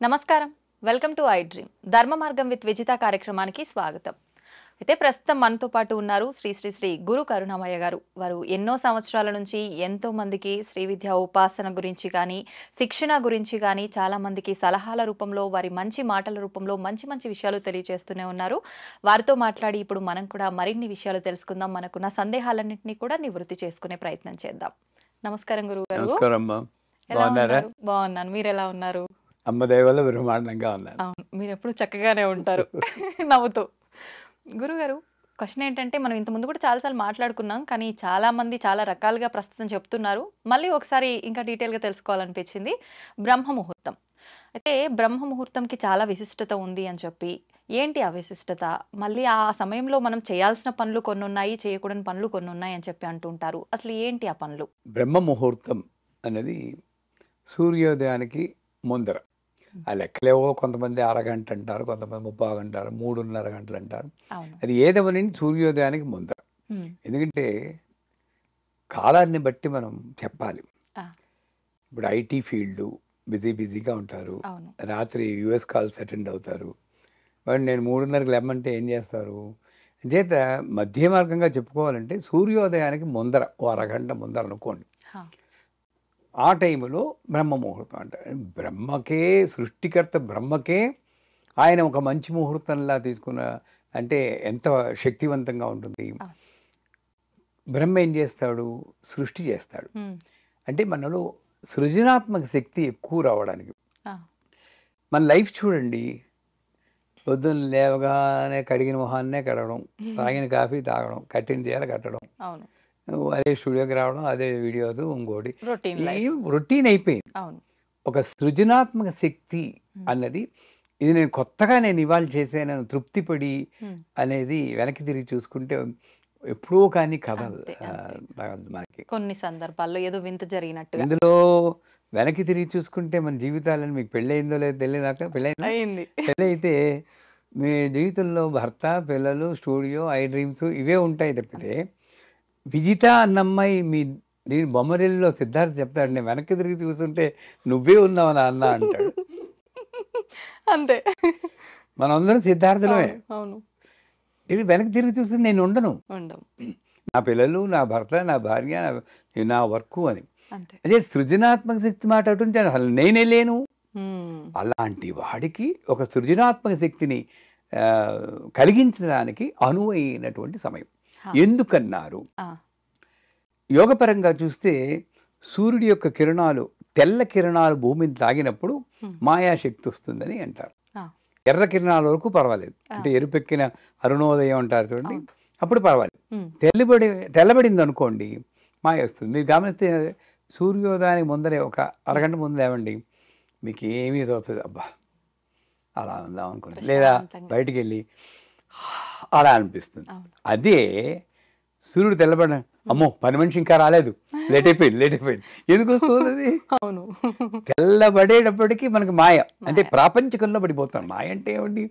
నమస్కారం. Welcome to I dream. ధర్మ మార్గం విత్ విజిత కార్యక్రమానికి స్వాగతం. అయితే ప్రస్తుతం మనతో పాటు ఉన్నారు శ్రీ శ్రీ శ్రీ గురు కరుణామయ్య గారు. వారు ఎన్నో సంవత్సరాల నుంచి ఎంతో మందికి శ్రీ విద్య ఉపాసన గురించి కానీ, శిక్షణ గురించి కానీ చాలా మందికి సలహాల రూపంలో, వారి మంచి మాటల రూపంలో మంచి మంచి విషయాలు తెలియజేస్తూనే ఉన్నారు. వారితో మాట్లాడి ఇప్పుడు మనం కూడా మరిన్ని విషయాలు తెలుసుకుందాం. మనకున్న సందేహాలన్నింటినీ కూడా నివృత్తి చేసుకునే ప్రయత్నం చేద్దాం. నమస్కారం గురువు గారు. నమస్కారం అమ్మా. ఎలా ఉన్నారు? బాగున్నాను. మీరు ఎలా ఉన్నారు? అమ్మ దయ వల్ల బ్రహ్మాండంగా ఉన్నాను. అవును, మీరు ఎప్పుడు చక్కగానే ఉంటారు నవ్వుతూ. గురుగారు, క్వశ్చన్ ఏంటంటే, మనం ఇంతకుముందు కూడా చాలాసార్లు మాట్లాడుకున్నాం, కానీ చాలా మంది చాలా రకాలుగా ప్రస్తుతం చెప్తున్నారు. మళ్ళీ ఒకసారి ఇంకా డీటెయిల్గా తెలుసుకోవాలనిపించింది. బ్రహ్మ ముహూర్తం. అయితే బ్రహ్మ ముహూర్తంకి చాలా విశిష్టత ఉంది అని చెప్పి, ఏంటి ఆ విశిష్టత? మళ్ళీ ఆ సమయంలో మనం చేయాల్సిన పనులు కొన్ని ఉన్నాయి, చేయకూడని పనులు కొన్ని ఉన్నాయి అని చెప్పి అంటుంటారు. అసలు ఏంటి ఆ పనులు? బ్రహ్మ ముహూర్తం అనేది సూర్యోదయానికి ముందర. ఆ లెక్కలేవో కొంతమంది అరగంట అంటారు, కొంతమంది 30 అంటారు, 3.5 గంటలు అంటారు. అవును. అది ఏదేమని సూర్యోదయానికి ముందర. ఎందుకంటే కాలాన్ని బట్టి మనం చెప్పాలి. ఇప్పుడు ఐటీ ఫీల్డ్ బిజీగా ఉంటారు. అవును. రాత్రి యుఎస్ కాల్స్ అటెండ్ అవుతారు. వాడు నేను 3:30కి లేమంటే ఏం చేస్తారు? చేత మధ్య మార్గంగా చెప్పుకోవాలంటే సూర్యోదయానికి ముందర ఓ అరగంట ముందర అనుకోండి. ఆ టైంలో బ్రహ్మ ముహూర్తం అంటారు. బ్రహ్మకే, సృష్టికర్త బ్రహ్మకే ఆయన ఒక మంచి ముహూర్తంలా తీసుకున్న అంటే ఎంత శక్తివంతంగా ఉంటుంది. బ్రహ్మ ఏం చేస్తాడు? సృష్టి చేస్తాడు. అంటే మనలో సృజనాత్మక శక్తి ఎక్కువ రావడానికి. మన లైఫ్ చూడండి, పొద్దున్న లేవగానే కడిగిన మొహాన్నే కడగడం, తాగిన కాఫీ తాగడం, కట్టిన చీర కట్టడం, అదే స్టూడియోకి రావడం, అదే వీడియోస్, ఇంకోటి రొటీన్ అయిపోయింది. ఒక సృజనాత్మక శక్తి అన్నది, ఇది నేను కొత్తగా ఇవాళ చేశాను తృప్తిపడి అనేది వెనక్కి తిరిగి చూసుకుంటే ఎప్పుడో కానీ కథలు మనకి కొన్ని సందర్భాల్లో ఏదో వింత జరిగినట్టు. ఇందులో వెనక్కి తిరిగి చూసుకుంటే మన జీవితాలను, మీకు పెళ్ళయిందో లేదో తెలియదాకా, పెళ్ళైతే మీ జీవితంలో భర్త, పిల్లలు, స్టూడియో, ఐ డ్రీమ్స్ ఇవే ఉంటాయి తప్పితే, విజిత అన్నమ్మాయి మీ దీని బొమ్మరిల్లో సిద్ధార్థ్ చెప్తాడు, నేను వెనక్కి తిరిగి చూస్తుంటే నువ్వే ఉన్నావు నాన్న అంటాడు. అంతే, మనందరం సిద్ధార్థులమే. అవును. ఇది వెనక్కి తిరిగి చూస్తే నేను ఉండను, నా పిల్లలు, నా భర్త, నా భార్య, నా వర్క్ అని. అదే సృజనాత్మక శక్తి మాట అటుంటే అసలు నేనే లేను. అలాంటి వాడికి ఒక సృజనాత్మక శక్తిని కలిగించడానికి అనువైనటువంటి సమయం. ఎందుకన్నారు? యోగపరంగా చూస్తే సూర్యుడి యొక్క కిరణాలు, తెల్ల కిరణాలు భూమిని తాగినప్పుడు మాయాశక్తి వస్తుందని అంటారు. ఎర్ర కిరణాల వరకు పర్వాలేదు, అంటే ఎరుపెక్కిన అరుణోదయం అంటారు చూడండి, అప్పుడు పర్వాలేదు. తెల్లబడింది అనుకోండి మాయ వస్తుంది. మీరు గమనిస్తే సూర్యోదయానికి ముందరే ఒక అరగంట ముందు లేవండి, మీకు ఏమీ తోచదు, అబ్బా అలా ఉందాం అనుకోండి, లేదా బయటికి వెళ్ళి అలా అనిపిస్తుంది. అదే సూర్యుడు తెల్లబడ, అమ్మో 10 మనిషి ఇంకా రాలేదు, లేట్ అయిపోయింది. ఎందుకు వస్తుంది అది? తెల్లబడేటప్పటికి మనకి మాయ, అంటే ప్రాపంచికంలో పడిపోతాం. మాయ అంటే ఏమిటి?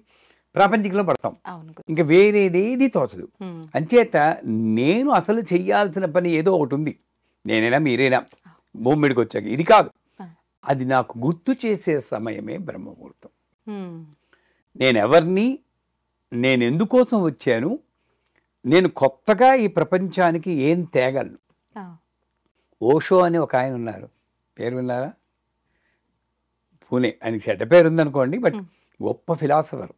ప్రాపంచికంలో పడతాం, ఇంకా వేరేదేది తోచదు. అంచేత నేను అసలు చెయ్యాల్సిన పని ఏదో ఒకటి ఉంది, నేనైనా మీరైనా భూమి మీదకి వచ్చాక, ఇది కాదు, అది నాకు గుర్తు చేసే సమయమే బ్రహ్మముహూర్తం. నేనెవరిని, నేను ఎందుకోసం వచ్చాను, నేను కొత్తగా ఈ ప్రపంచానికి ఏం తేగలను. ఓషో అని ఒక ఆయన ఉన్నారు, పేరు విన్నారా? పూణే, ఆయనకి చెడ్డ పేరు ఉందనుకోండి, బట్ గొప్ప ఫిలాసఫర్.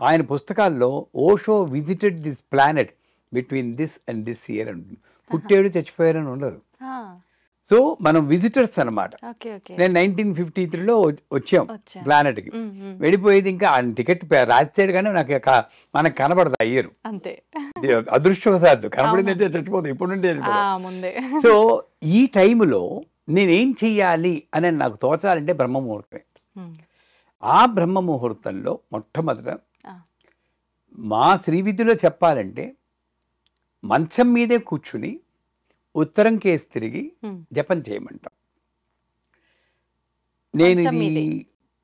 ఆయన పుస్తకాల్లో Osho visited this planet between this and this year అంటుంది. పుట్టాడు చచ్చిపోయారని ఉండదు. సో మనం విజిటర్స్ అనమాట. నేను 1953లో వచ్చాం ప్లానెట్కి. వెళ్ళిపోయేది ఇంకా టికెట్ రాస్తాడు కానీ మనకు కనబడదు అయ్యారు, అదృష్టవశాత్తు కనబడింది చచ్చిపోతుంది, ఇప్పుడు నుండి చచ్చిపోతుంది. సో ఈ టైంలో నేనేం చెయ్యాలి అని నాకు తోచాలంటే బ్రహ్మ ముహూర్తమే. ఆ బ్రహ్మ ముహూర్తంలో మొట్టమొదట మా శ్రీవిద్యలో చెప్పాలంటే, మంచం మీదే కూర్చుని ఉత్తరం కేసు తిరిగి జపం చేయమంటాం. నేను ఇది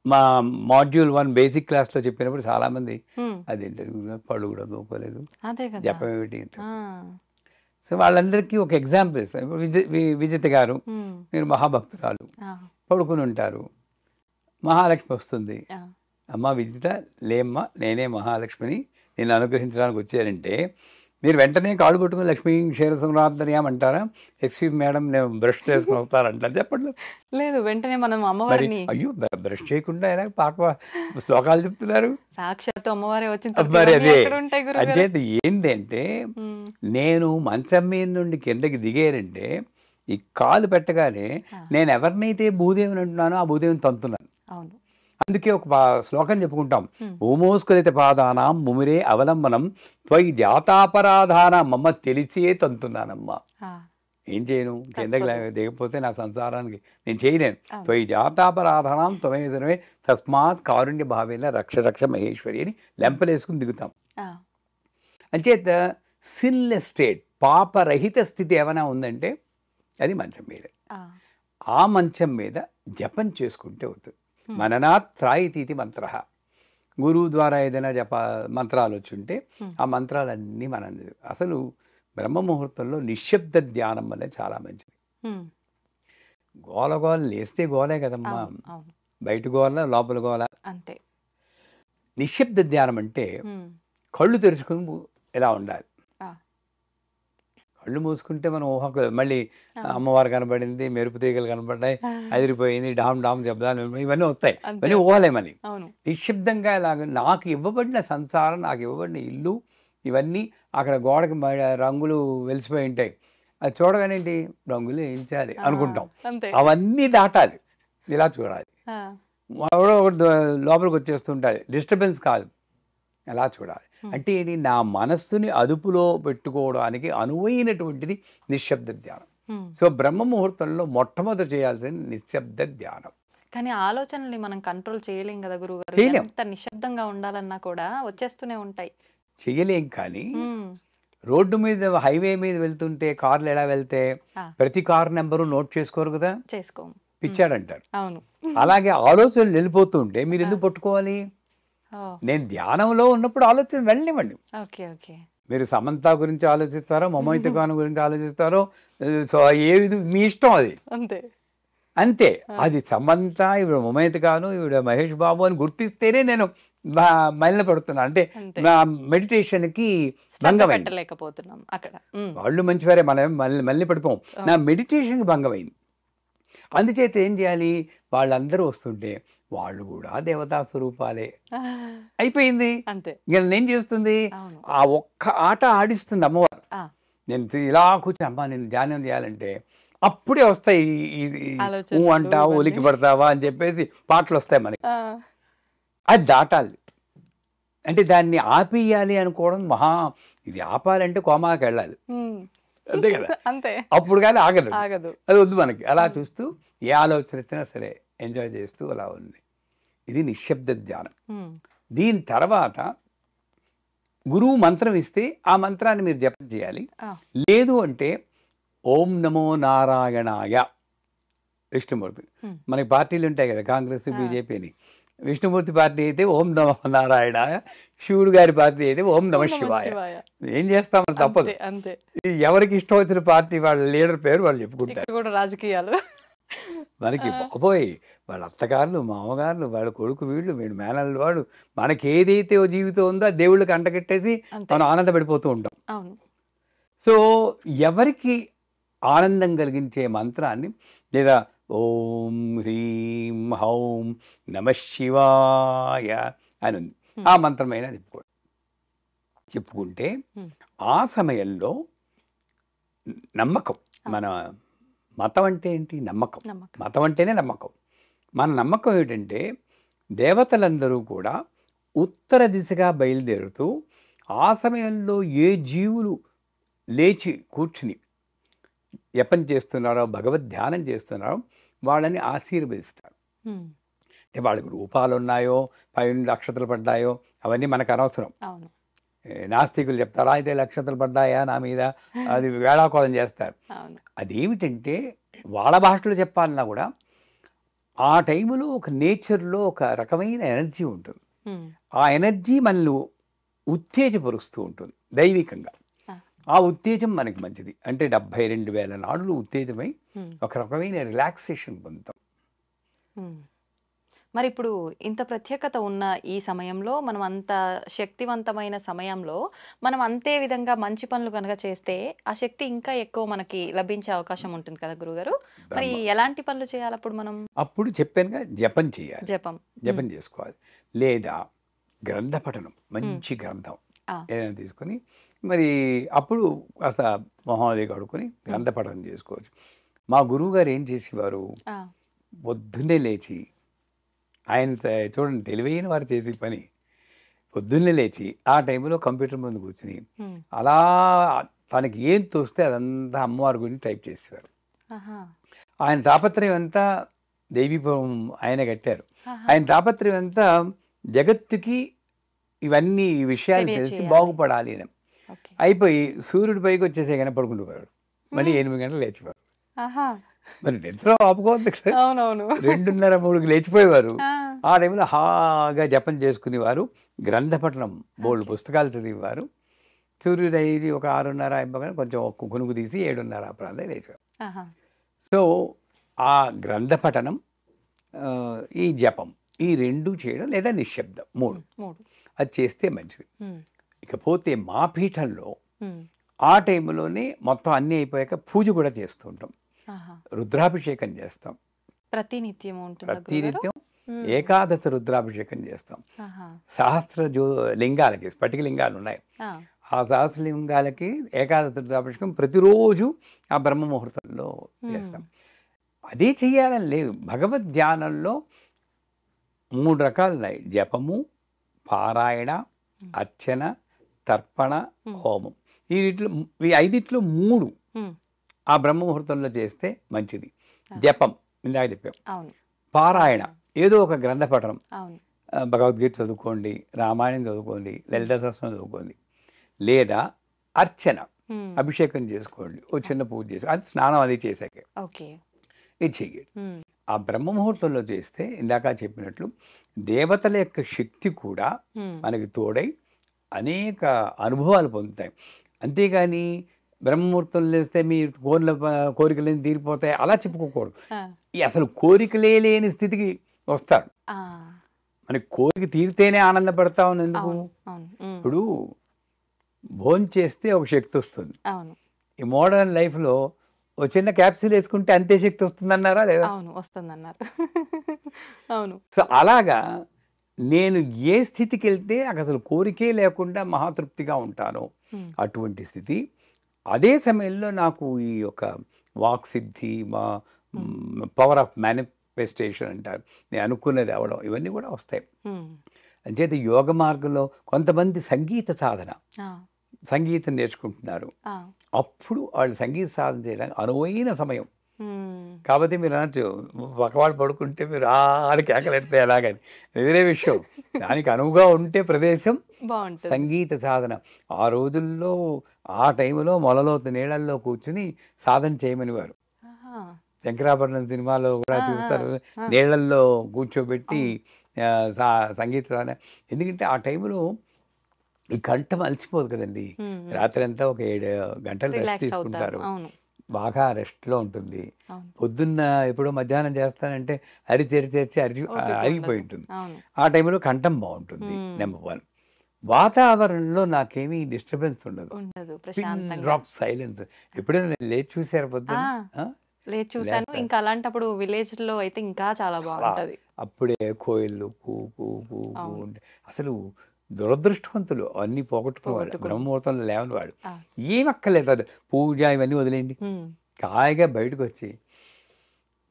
మా మాడ్యూల్ 1 బేసిక్ క్లాస్లో చెప్పినప్పుడు చాలామంది అదేంటి పళ్ళు కూడా దూపలేదు, జపం ఏమిటి అంటారు. సో వాళ్ళందరికీ ఒక ఎగ్జాంపుల్ ఇస్తాను. విజిత గారు, మీరు మహాభక్తురాలు, పడుకుని ఉంటారు, మహాలక్ష్మి వస్తుంది. ఆ! అమ్మ విజిత లేమ్మా, నేనే మహాలక్ష్మిని, నిన్ను అనుగ్రహించడానికి వచ్చానంటే మీరు వెంటనే కాళ్ళు పట్టుకుని లక్ష్మీ క్షీర సంరాధనయాం అంటారా? ఎక్స్‌క్యూజ్ మేడం నేను బ్రష్ చేసుకొని వస్తానంటారు. చెప్పండి. లేదు, వెంటనే మనం మరి అమ్మవారిని అయ్యో! బ్రష్ చేయకుండా ఎలా శ్లోకాలు చెప్తున్నారు? సాక్షాత్తు అమ్మవారే వచ్చిన తర్వాత మరి ఇవన్నీ అదే. ఎక్కడుంటాయి గురుగారు? అంచేత ఏంటంటే హ్మ్. నేను మంచం మీద నుండి కిందకి దిగానంటే ఈ కాలు పెట్టగానే ఆ! నేను ఎవరినైతే భూదేవిని అంటున్నానో ఆ భూదేవిని తంతున్నాను. అవును. అందుకే ఒక శ్లోకం చెప్పుకుంటాం. హ్మ్. ఓమోస్కలిత పాదానాం ముమిరే అవలంబనం త్వయి జాతాపరాధానం అమ్మ తెలిసే తంతున్నానమ్మా. ఆ! ఏం చేయను? కిందకి తప్పదు. దిగకపోతే నా సంసారానికి నేను చేయలేను. అవును. త్వయి జాతాపరాధానం త్వమేవ సర్వే తస్మాత్ కారుణ్య భావేన రక్ష రక్ష మహేశ్వరి అని లెంపలేసుకుని దిగుతాం. ఆ! అంచేత సిన్లెస్ స్టేట్, పాపరహిత స్థితి ఏమైనా ఉందంటే అది మంచం మీద. ఆ! ఆ మంచం మీద జపం చేసుకుంటే అవుతుంది. హ్మ్. మననాత్ త్రాయితీతి మంత్ర. గురువు ద్వారా ఏదైనా మంత్రాలు వచ్చుంటే హ్మ్. ఆ మంత్రాలన్నీ మనం అసలు బ్రహ్మ ముహూర్తంలో నిశ్శబ్ద ధ్యానం అనేది చాలా మంచిది. హ్మ్. గోల గోల లేస్తే గోలే కదమ్మా. అవును. అవును. బయట గోల, లోపల గోల. అంతే. నిశ్శబ్ద ధ్యానం అంటే హ్మ్. కళ్ళు తెరుచుకుని ఇలా ఉండాలి. ఆ! కళ్ళు మూసుకుంటే మనం మళ్ళీ అవును. అమ్మవారు కనబడింది, మెరుపు తీగలు కనబడ్డాయి, ఆ! అదిరిపోయింది, డామ్ డామ్ శబ్దాలు ఇవన్నీ వస్తాయి. అంతే. ఇవన్నీ ఊహలే మనకి. అవును. నిశ్శబ్దంగా ఇలాగ నాకు ఇవ్వబడిన సంసారం, నాకు ఇవ్వబడిన ఇల్లు, ఇవన్నీ అక్కడ గోడకి రంగులు వెలిసిపోయి ఉంటాయి. అది చూడగానే ఏంటి రంగులు వేయించాలి ఆ! అనుకుంటాం. అంతే. అవన్నీ దాటాలి. ఇలా చూడాలి. ఆ! ఎవడో ఒకడు లోపలికి వచ్చేస్తుంటాడు. డిస్టర్బెన్స్ కాదు. ఎలా చూడాలి. హ్మ్. అంటే ఏంటి నా మనస్సుని అదుపులో పెట్టుకోవడానికి అనువైనటువంటిది నిశ్శబ్ద ధ్యానం. హ్మ్. సో బ్రహ్మ ముహూర్తంలో మొట్టమొదట చేయాల్సింది నిశ్శబ్ద ధ్యానం. కానీ ఆలోచనల్ని మనం కంట్రోల్ చేయలేం గదా గురువుగారు. చేయలేం. ఎంత నిశ్శబ్దంగా ఉండాలన్నా కూడా వచ్చేస్తూనే ఉంటాయి. చేయలేం కానీ హ్మ్. రోడ్డు మీద హైవే మీద వెళ్తుంటే కార్లు ఎలా వెళ్తే ఆ! ప్రతి కారు నెంబరు నోట్ చేసుకోరు కదా, చేసుకోము. హ్మ్. పిచ్చాడంటారు. అవును. అలాగే ఆలోచనలు వెళ్ళిపోతుంటే మీరు ఆ! ఎందుకు పట్టుకోవాలి? ఓహ్! నేను ధ్యానంలో ఉన్నప్పుడు ఆలోచన వెళ్ళనివ్వండి. ఓకే. ఓకే. మీరు సమంత గురించి ఆలోచిస్తారో, మమైత ఖాన్ గురించి ఆలోచిస్తారో, సో ఏది మీ ఇష్టం అది. అంతే. అంతే. ఆ! అది సమంత, ఈవిడ ముమైత్ ఖాను, ఈవిడ మహేష్ బాబు అని గుర్తిస్తేనే నేను మలిన పడుతున్నా. అంటే అంతే. నా మెడిటేషన్‌కి శ్రద్ధ భంగమైంది. పెట్టలేకపోతున్నాం అక్కడ. హ్మ్. వాళ్ళు మంచివారే, మనం మళ్ళీ పడిపోం. నా అవును. మెడిటేషన్‌కి భంగమైంది. అందుచేత ఏం చేయాలి? వాళ్ళందరూ వస్తుంటే వాళ్ళు కూడా దేవతా స్వరూపాలే. అయిపోయింది. అంతే. ఇక నేనేం చేస్తుంది? అవును. ఆ ఒక్క ఆట ఆడిస్తుంది అమ్మవారు. ఆ! నేను ఇలా కూర్చొని అమ్మా నేను ధ్యానం చేయాలంటే అప్పుడే వస్తాయి ఈ ఊ ఆలోచనలు అంటావా, ఇవన్నీ. ఉలికి పడతావా అని చెప్పేసి పాటలు వస్తాయి మనకి. ఆ! అది దాటాలి. అంటే దాన్ని ఆపేయాలి అనుకోవడం ఇది ఆపాలంటే కోమాకి వెళ్ళాలి. హ్మ్. అంతే కదా! అంతే. అప్పుడు కానీ ఆగదు. ఆగదు. అది వద్దు మనకి. అలా హ్మ్. చూస్తూ ఏ ఆలోచన వచ్చినా సరే ఎంజాయ్ చేస్తూ అలా ఉంది. ఇది నిశ్శబ్ద ధ్యానం. హ్మ్. దీని తర్వాత గురువు మంత్రం ఇస్తే ఆ మంత్రాన్ని మీరు జపం చేయాలి. ఆ! లేదు అంటే ఓం నమో నారాయణాయ విష్ణుమూర్తి. హ్మ్. మనకి పార్టీలు ఉంటాయి కదా, కాంగ్రెస్, ఆ! బీజేపీ అని. విష్ణుమూర్తి పార్టీ అయితే ఓం నమో నారాయణాయ, శివుడు గారి పార్టీ అయితే ఓం నమ ఓం నమః శివాయ. శివాయ. ఏం చేస్తాం, మరి తప్పదు. అంతే. అంతే. ఎవరికి ఇష్టం వచ్చిన పార్టీ వాళ్ళ లీడర్ పేరు వాళ్ళు చెప్పుకుంటారు. ఇక్కడ కూడా రాజకీయాలు. మనకి ఆ! బాబోయ్! వాళ్ళ అత్తగారులు, మామగారులు, వాళ్ళ కొడుకు వీడు మేనల్లుడు వాడు. మనకేదైతే ఓ జీవితం ఉందో అది దేవుళ్ళకి అంటగట్టేసి అంతే. మనం ఆనందపడిపోతూ ఉంటాం. అవును. సో ఎవరికి ఆనందం కలిగించే మంత్రాన్ని, లేదా ఓం హ్రీం హౌం నమః శివాయ అని ఉంది. హ్మ్. ఆ మంత్రమైనా చెప్పుకుంటే హ్మ్. ఆ సమయంలో నమ్మకం. మన మతం అంటే ఏంటి? నమ్మకం. నమ్మకం. మతం అంటేనే నమ్మకం. మన నమ్మకం ఏమిటంటే దేవతలందరూ కూడా ఉత్తర దిశగా బయలుదేరుతూ ఆ సమయంలో ఏ జీవులు లేచి కూర్చుని జపం చేస్తున్నారో, భగవద్ ధ్యానం చేస్తున్నారో వాళ్ళని ఆశీర్వదిస్తారు. హ్మ్. అంటే వాళ్ళకి రూపాలున్నాయో, పైనుండి నక్షత్రాలు పడ్డాయో అవన్నీ మనకు అనవసరం. అవును. నాస్తికులు చెప్తారా అయితే నక్షత్రాలు పడ్డాయా నా మీద, అది వేళాకోళం చేస్తారు. అవును. అదేమిటంటే వాళ్ళ భాషలో చెప్పాలన్నా కూడా ఆ టైంలో ఒక నేచర్‌లో ఒక రకమైన ఎనర్జీ ఉంటుంది. హ్మ్. ఆ ఎనర్జీ మనల్ని ఉత్తేజపరుస్తూ ఉంటుంది దైవికంగా. ఆ! ఆ ఉత్తేజం మనకి మంచిది. అంటే 72,000 నాడులు ఉత్తేజమై హ్మ్. ఒక రకమైన రిలాక్సేషన్ పొందుతాం. హ్మ్. మరి ఇప్పుడు ఇంత ప్రత్యేకత ఉన్న ఈ సమయంలో మనం అంత శక్తివంతమైన సమయంలో మనం అంతే విధంగా మంచి పనులు కనుక చేస్తే ఆ శక్తి ఇంకా ఎక్కువ మనకి లభించే అవకాశం ఉంటుంది కదా గురుగారు. మరి బ్రహ్మ ఎలాంటి పనులు చేయాలి అప్పుడు మనం? అప్పుడు చెప్పానుగా జపం చేయాలి. జపం. జపం చేసుకోవాలి. లేదా గ్రంథ పఠనం, హ్మ్. మంచి గ్రంథం ఆ! ఏదైనా తీసుకొని మరి అప్పుడు కాస్త మొహం అది కడుక్కొని హ్మ్. గ్రంథ పఠనం చేసుకోవచ్చు. మా గురువుగారు ఏం చేసేవారు, ఆ! పొద్దున్నే లేచి ఆయన చూడండి తెలివైన వారు చేసే పని. పొద్దున్నే లేచి ఆ టైంలో కంప్యూటర్ ముందు కూర్చుని హ్మ్. అలా తనకి ఏం తోస్తే అదంతా అమ్మవారి గురించి టైప్ చేసేవారు. ఆహా! ఆయన తాపత్రయం అంతా దైవీభవం ఆయన కట్టారు. ఆహా! ఆయన తాపత్రయం అంతా జగత్తుకి ఇవన్నీ ఈ విషయాలు తెలిసి తెలియచేయాలి. బాగుపడాలి అని. ఓకే. అయిపోయి సూర్యుడి పైకి వచ్చేసే కన్నా పడుకుంటున్నాడు. మళ్ళీ హ్మ్. 8 గంటలకు లేచేవారు. ఆహా! మరి నిద్ర ఆపుకోవద్దు కదా! అవునవును. 2:30, 3కి లేచిపోయేవారు. ఆ! ఆ టైంలో హాగా జపం చేసుకునేవారు. గ్రంథ పఠనం బోలెడు ఓకే. పుస్తకాలు చదివేవారు. సూర్యోదయం ఒక 6:30 అయిపోగానే కొంచెం ఒక్క కునుకు తీసి 7:30 ఆ ప్రాంతానికి లేచేవారు. ఆహా! సో, ఆ గ్రంథ పఠనం, ఈ జపం ఈ 2 చేయడం లేదా నిశ్శబ్దం 3 3. అది చేస్తే మంచిది. హ్మ్. ఇకపోతే మా పీఠంలో హ్మ్. ఆ టైంలోనే మొత్తం అన్నీ అయిపోయాక పూజ కూడా చేస్తూ ఉంటాం. ఆహా! రుద్రాభిషేకం చేస్తాం. ప్రతినిత్యం ఉంటుందా గురుగారు? ప్రతినిత్యం హ్మ్. ఏకాదశ రుద్రాభిషేకం చేస్తాం. ఆహా! సహస్ర లింగాలకి స్ఫటిక లింగాలు ఉన్నాయి. ఆ! ఆ సహస్ర లింగాలకి ఏకాదశ రుద్రాభిషేకం ప్రతిరోజు ఆ బ్రహ్మ ముహూర్తంలో హ్మ్. చేస్తాం. అదే చెయ్యాలని లేదు. భగవద్ ధ్యానంలో 3 రకాలున్నాయి. జపము, పారాయణ, హ్మ్. అర్చన, తర్పణ, హ్మ్. హోమం. ఈ ఐదిట్లో 3 హ్మ్. ఆ బ్రహ్మ ముహూర్తంలో చేస్తే మంచిది. ఆ! జపం ఇందాక చెప్పాం. అవును. పారాయణ పారాయణం. ఏదో ఒక గ్రంథ పఠనం. అవును. భగవద్గీత చదువుకోండి, రామాయణం చదువుకోండి, హ్మ్. లలిత సహస్రం చదువుకోండి. లేదా అర్చన, హ్మ్. అభిషేకం చేసుకోండి. ఓ ఆ! చిన్న పూజ చేసి అది స్నానం అది చేశాకే. ఓకే. ఇది చెయ్యండి. హ్మ్. ఆ బ్రహ్మ ముహూర్తంలో చేస్తే ఇందాక చెప్పినట్లు దేవతల యొక్క శక్తి కూడా హ్మ్. మనకి తోడై అనేక అనుభవాలు పొందుతాయి. అంతేగాని బ్రహ్మముహూర్తంలో లేస్తే మీ కోరికలన్నీ తీరిపోతాయి అలా చెప్పుకోకూడదు. ఆ! ఈ అసలు కోరికలే లేని స్థితికి వస్తారు. ఆ! మనకి కోరిక తీరితేనే ఆనందపడతామని ఎందుకు? అవును. అవును. హ్మ్. ఇప్పుడు భోంచేస్తే ఒక శక్తి వస్తుంది. అవును. ఈ మోడర్న్ లైఫ్‌లో ఓ చిన్న క్యాప్సూల్ యేసుకుంటే అంతే శక్తి వస్తుందన్నారా లేదా? అవును. వస్తుందన్నారు. అవును. సో, అలాగా నేను ఏ స్థితికెళ్తే నాకసలు కోరికే లేకుండా మహాతృప్తిగా ఉంటానో హ్మ్. అటువంటి స్థితి. అదే సమయంలో నాకు ఈ యొక్క వాక్సిద్ధి, హ్మ్. పవర్ ఆఫ్ మేనిఫెస్టేషన్ అంటారు. నేను అనుకున్నది అవ్వడం ఇవన్నీ కూడా వస్తాయి. హ్మ్. అంచేత యోగ మార్గంలో కొంతమంది సంగీత సాధన, ఆ! సంగీతం నేర్చుకుంటున్నారు. ఆ! అప్పుడు వాళ్ళు సంగీత సాధన చేయడానికి అనువైన సమయం. హ్మ్. కాపోతే మీరు అనొచ్చు, పక్కవాడు పడుకుంటే మీరు అని కేకలెడితే ఎలాగని. వేరే విషయం. దానికి అనువుగా ఉంటే ప్రదేశం బావుంటుంది. సంగీత సాధన. ఆ రోజుల్లో ఆ టైంలో మొలలోతు నీళ్ళల్లో కూర్చొని సాధన చేయమనేవారు. ఆహా! 'శంకరాభరణం' సినిమాలో కూడా ఆ! ఆ! చూస్తారు. ఆ! నీళ్ళల్లో కూర్చోబెట్టి అవును. సంగీత సాధన. ఎందుకంటే ఆ టైంలో ఈ కంఠం అలసిపోదు కదండీ! హ్మ్. హ్మ్. రాత్రంతా ఒక 7 గంటలు రెస్ట్ రిలాక్స్ అవుతారు. తీసుకుంటారు. అవును. బాగా రెస్ట్‌లో ఉంటుంది. అవును. పొద్దున్న ఎప్పుడో మధ్యాహ్నం చేస్తానంటే అరిచి ఓపిక అరిగిపోయి ఉండదు. ఉంటుంది. అవును. ఆ టైంలో కంఠం బావుంటుంది. హ్మ్. నంబర్ 1. వాతావరణంలో నాకేమీ డిస్టర్బెన్స్ ఉండదు. ఉండదు. పిన్ ప్రశాంతంగా. Drop silence. ఎప్పుడైనా నేను లేచి చూసారా ఆ! పొద్దున్న? ఆ! లేదు చూసాను. లేస్తారు. ఇంకా అలాంటప్పుడు విలేజ్‌లో అయితే ఇంకా చాలా చాలా బావుంటది. అప్పుడే కోయిల్లు కూ అవును. అంటే అసలు దురదృష్టవంతులు అన్నీ పోగొట్టుకునేవాళ్ళు. పోగొట్టుకున్నాం. బ్రహ్మముహూర్తంలో లేవని వాడు. ఆ! ఏం అక్కర్లేదు అది పూజ ఇవన్నీ వదిలేయండి. హ్మ్. హాయిగా బయటకొచ్చి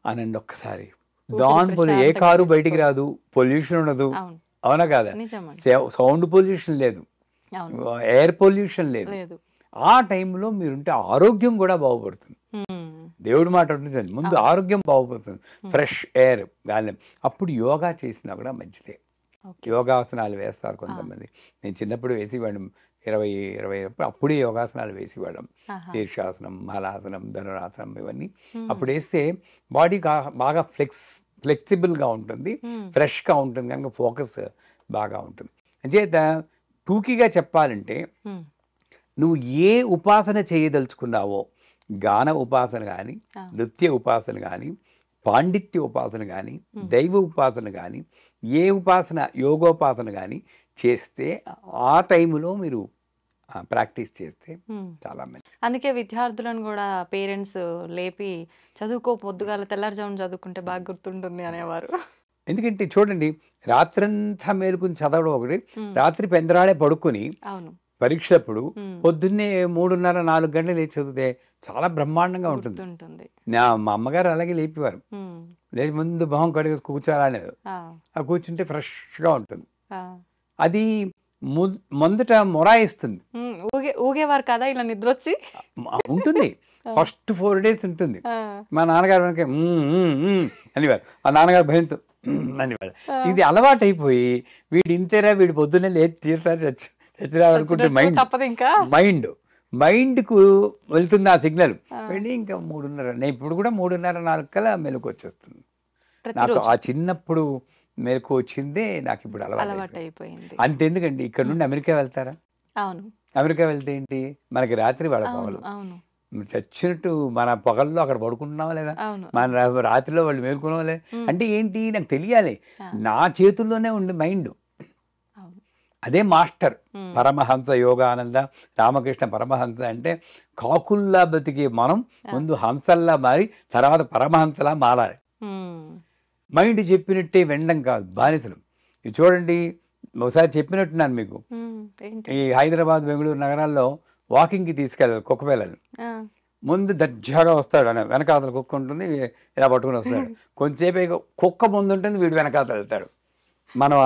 అనండి ఒక్కసారి. ఊపిరి ఏ ప్రశాంతంగా కారు బయటికి పీల్చుకోవడం. రాదు. పొల్యూషన్ ఉండదు. అవును. అవునా కాదా? నిజమండి. సౌండ్ పొల్యూషన్ లేదు. అవును. ఎయిర్ పొల్యూషన్ లేదు. లేదు. ఆ టైంలో మీరుంటే ఆరోగ్యం కూడా బాగుపడుతుంది. హ్మ్. దేవుడి మాట ఉంటుందండి. ముందు అవును. ఆరోగ్యం బాగుపడుతుంది. హ్మ్. ఫ్రెష్ ఎయిర్ గాలి. అప్పుడు యోగా చేసినా కూడా మంచిదే. ఓకే. యోగాసనాలు వేస్తారు ఆ! కొంతమంది. నేను చిన్నప్పుడు వేసేవాడిని. 20 అప్పుడే యోగాసనాలు వేసేవాళ్ళం. ఆహా! శీర్షాసనం, హలాసనం, ధనురాసనం ఇవన్నీ. హ్మ్. అప్పుడేస్తే బాడీ బాగా ఫ్లెక్సిబుల్‌గా ఉంటుంది. హ్మ్. ఫ్రెష్‌గా ఉంటుంది కనుక ఫోకస్ బాగా ఉంటుంది. అంచేత టూకీగా చెప్పాలంటే హ్మ్. నువ్వు ఏ ఉపాసన చేయదలుచుకున్నావో గాన ఉపాసన గానీ, ఆ! నృత్య ఉపాసన గానీ, పాండిత్య ఉపాసన కానీ, ఉమ్, దైవ ఉపాసన కానీ, ఏ ఉపాసన యోగోపాసన కానీ చేస్తే ఆ టైంలో మీరు ప్రాక్టీస్ చేస్తే ఉమ్. చాలా మంచిది. అందుకే విద్యార్థులను కూడా పేరెంట్స్ లేపి చదువుకో, పొద్దుగాల తెల్లారుజామున చదువుకుంటే బాగా గుర్తుంటుంది అనేవారు. ఎందుకంటే చూడండి, రాత్రంతా మేలుకుని చదవడం ఒకటి, ఉమ్, రాత్రి పెందరాళే పడుకొని అవును. పరీక్షలప్పుడు ఉమ్, పొద్దున్నే 3:30, 4 గంటలు లేచి చదివితే చాలా బ్రహ్మాండంగా ఉంటుంది. గుర్తుంటుంది. మా అమ్మగారు అలాగే లేపేవారు. ఉమ్, లేచి ముందు మొహం కడిగి కూర్చోాలనేది. ఆ, ఆ కూర్చుంటే ఫ్రెష్గా ఉంటుంది. ఆ. అది మొదట మొరాయిస్తుంది. ఊగేవారు కదా ఇలా నిద్ర వచ్చి. ఉంటుంది. ఆ, ఫస్ట్ 4 days ఉంటుంది. ఆ, మా నాన్నగారు వెనక అనేవారు. ఆ నాన్నగారు భయంతో అనేవాడు. ఆ. ఇది అలవాటు అయిపోయి వీడు ఇంతేరా, వీడు పొద్దున్నే లేచి తీరుతారు చచ్చిరా అనుకుంటే చచ్చినట్టు తప్పదు ఇంకా. మైండ్కు వెళ్తుంది ఆ సిగ్నల్. ఆ, వెళ్ళి ఇంకా 3:30, నేను ఇప్పుడు కూడా 3:30, 4 కల్లా మెలకు వచ్చేస్తుంది. నాకు ప్రతిరోజు ఆ చిన్నప్పుడు మెలకు వచ్చిందే నాకు ఇప్పుడు అలవాటు అలవాటు. అయిపోయింది. అంతెందుకండి, ఇక్కడ నుండి అమెరికా వెళ్తారా? అవును, అమెరికా వెళ్తే ఏంటి, మనకి రాత్రి వాళ్ళ అవును, పగలు. అవును, చచ్చినట్టు మన పగల్లో అక్కడ పడుకుంటున్నావా లేదా, అవును. మన రాత్రిలో వాళ్ళు మేలుకున్నావా లేదా, ఉమ్, అంటే ఏంటి నాకు తెలియాలి. ఆ, నా చేతుల్లోనే ఉంది మైండ్. అవును. అదే మాస్టర్. ఉమ్, పరమహంస యోగానంద రామకృష్ణ పరమహంస అంటే కాకుల్లా బతికే మనం ఆ, ముందు హంసల్లా మారి తర్వాత పరమహంసలా మారాలి. ఉమ్, మైండ్ చెప్పినట్టే వినడం కాదు, బానిసలు. ఇది చూడండి, ఒకసారి చెప్పినట్టున్నాను మీకు, ఉమ్, ఏంటి? ఈ హైదరాబాద్, బెంగళూరు నగరాల్లో వాకింగ్కి తీసుకెళ్ళాలి కుక్క పిల్లలు. ఆ, ముందు దర్జాగా వస్తాడు, అని వెనకాతల కుక్క ఉంటుంది, ఇలా పట్టుకుని వస్తాడు. కొంచెంసేపు ఇక కుక్క ముందు ఉంటుంది, వీడు వెనకాతల వెళ్తాడు. మనం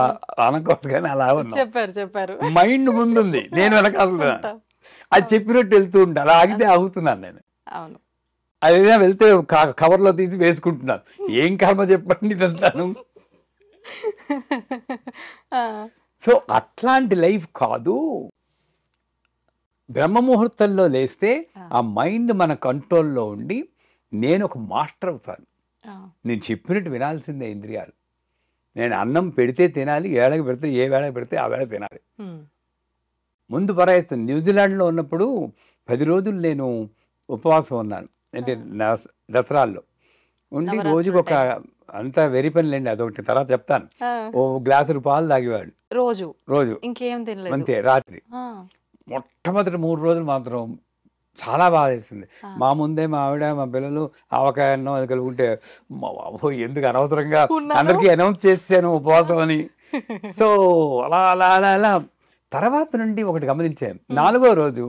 అనుకోవచ్చు కానీ అలా ఉన్నాం. చెప్పారు. మైండ్ ముందుంది, నేను వెనకాతల. ఉంటా. అది అవును, చెప్పినట్టు వెళ్తూ ఉంటా. అలా ఆగితే ఆగుతున్నాను నేను. అవును. అదేదో వెళ్తే కవర్లో తీసి వేసుకుంటున్నాను. ఏం కర్మ చెప్పండి ఇదంతాను. ఆ, సో అట్లాంటి లైఫ్ కాదు. బ్రహ్మముహూర్తంలో లేస్తే ఆ, ఆ మైండ్ మన కంట్రోల్లో ఉండి నేను ఒక మాస్టర్ అవుతాను. ఆ, నేను చెప్పినట్టు వినాల్సిందే ఇంద్రియాలు. నేను అన్నం పెడితే తినాలి, ఏళ్ళకి పెడితే ఏ వేళకి పెడితే ఆ వేళ తినాలి. ఉమ్, ముందు పరాయిస్తుంది. న్యూజిలాండ్లో ఉన్నప్పుడు 10 రోజులు నేను ఉపవాసం ఉన్నాను. అంటే దసరాల్లో ఉండి నవరాత్రుల రోజుకి ఒక టైం. అంతా వెరీ పని లేండి, అదొకటి తర్వాత చెప్తాను. ఆ, ఓ గ్లాసులు పాలు తాగేవాడు రోజు రోజు, ఇంకేం తినలేదు. అంతే. రాత్రి ఆ, మొట్టమొదటి 3 రోజులు మాత్రం చాలా బాధ వేసింది. ఆ, మా ముందే మా ఆవిడ, మా పిల్లలు ఆవకాయ అన్నం అది కలుగుంటే ఎందుకు అనవసరంగా ఉన్నాను. అందరికీ అనౌన్స్ చేసాను ఉపవాసం అని. సో అలా అలా అలా అలా తర్వాత నుండి ఒకటి గమనించాను. 4వ రోజు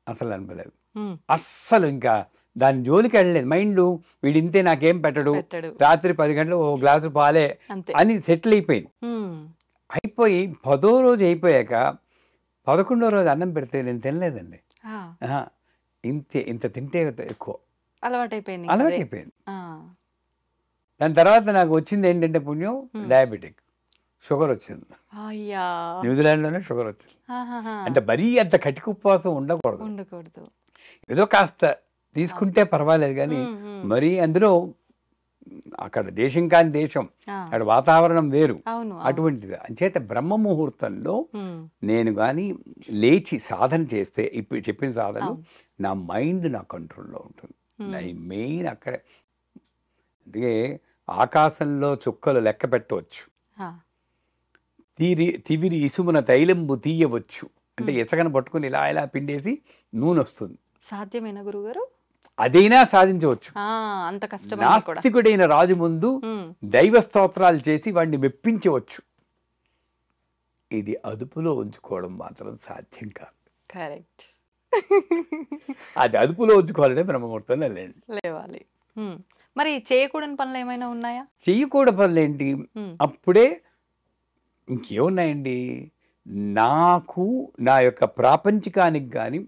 అసలు అనిపలేదు, ఉమ్, అస్సలు ఇంకా దాని జోలికి వెళ్ళలేదు. మైండ్ వీడింతే నాకేం పెట్టడు, పెట్టడు. రాత్రి 10 గంటలు ఓ గ్లాసు పాలే అంతే. అని సెటిల్ అయిపోయింది. ఉమ్, అయిపోయి 10వ రోజు అయిపోయాక 11వ రోజు అన్నం పెడితే నేను తినలేదండి. ఆ, ఆహా, ఇంత తింటే ఎక్కువ అలవాటైపోయింది ఇంకా అదే. అలవాటైపోయింది. ఆ, దాని తర్వాత నాకు వచ్చింది ఏంటంటే పుణ్యం, ఉమ్, డయాబెటిక్, షుగర్ వచ్చింది. అయ్యా, న్యూజిలాండ్లోనే షుగర్ వచ్చింది. ఆహాహా, అంటే మరీ అంత కటిక ఉపవాసం ఉండకూడదు. ఉండకూడదు. ఏదో కాస్త తీసుకుంటే పర్వాలేదు కానీ ఉమ్, ఉమ్, మరీ అందులో అక్కడ దేశం కాని దేశం, ఆ, అక్కడ వాతావరణం వేరు, అవును, అవును. అటువంటిది. అంచేత బ్రహ్మ ముహూర్తంలో ఉమ్, నేను కానీ లేచి సాధన చేస్తే, ఇప్పుడు చెప్పిన సాధనలు, అవును. నా మైండ్ నా కంట్రోల్లో ఉంటుంది. నా ఉమ్, మెయిన్ అక్కడే. అందుకే ఆకాశంలో చుక్కలు లెక్క పెట్టవచ్చు, ఆ, తివిరి ఇసుమున తైలంబు తీయవచ్చు. అంటే ఉమ్. ఇసకను పట్టుకుని ఇలా ఇలా పిండేసి నూనె వస్తుంది. సాధ్యమేనా గురుగారు? అదైనా సాధించవచ్చు. ఆ, అంత కష్టమైంది కూడా. నాస్తికుడైన రాజు ముందు ఉమ్, దైవ స్తోత్రాలు చేసి వాడిని మెప్పించవచ్చు. ఇది అదుపులో ఉంచుకోవడం మాత్రం సాధ్యం కాదు. కరెక్ట్. అది అదుపులో ఉంచుకోవాలంటే బ్రహ్మముహూర్తంలో లేండి. లేవాలి. ఉమ్, మరి చేయకూడని పనులు ఏమైనా ఉన్నాయా? చెయ్యకూడని పనులు ఏంటి? ఉమ్, అప్పుడే ఇంకేమున్నాయండి, నాకు నా యొక్క ప్రాపంచికానికి కానీ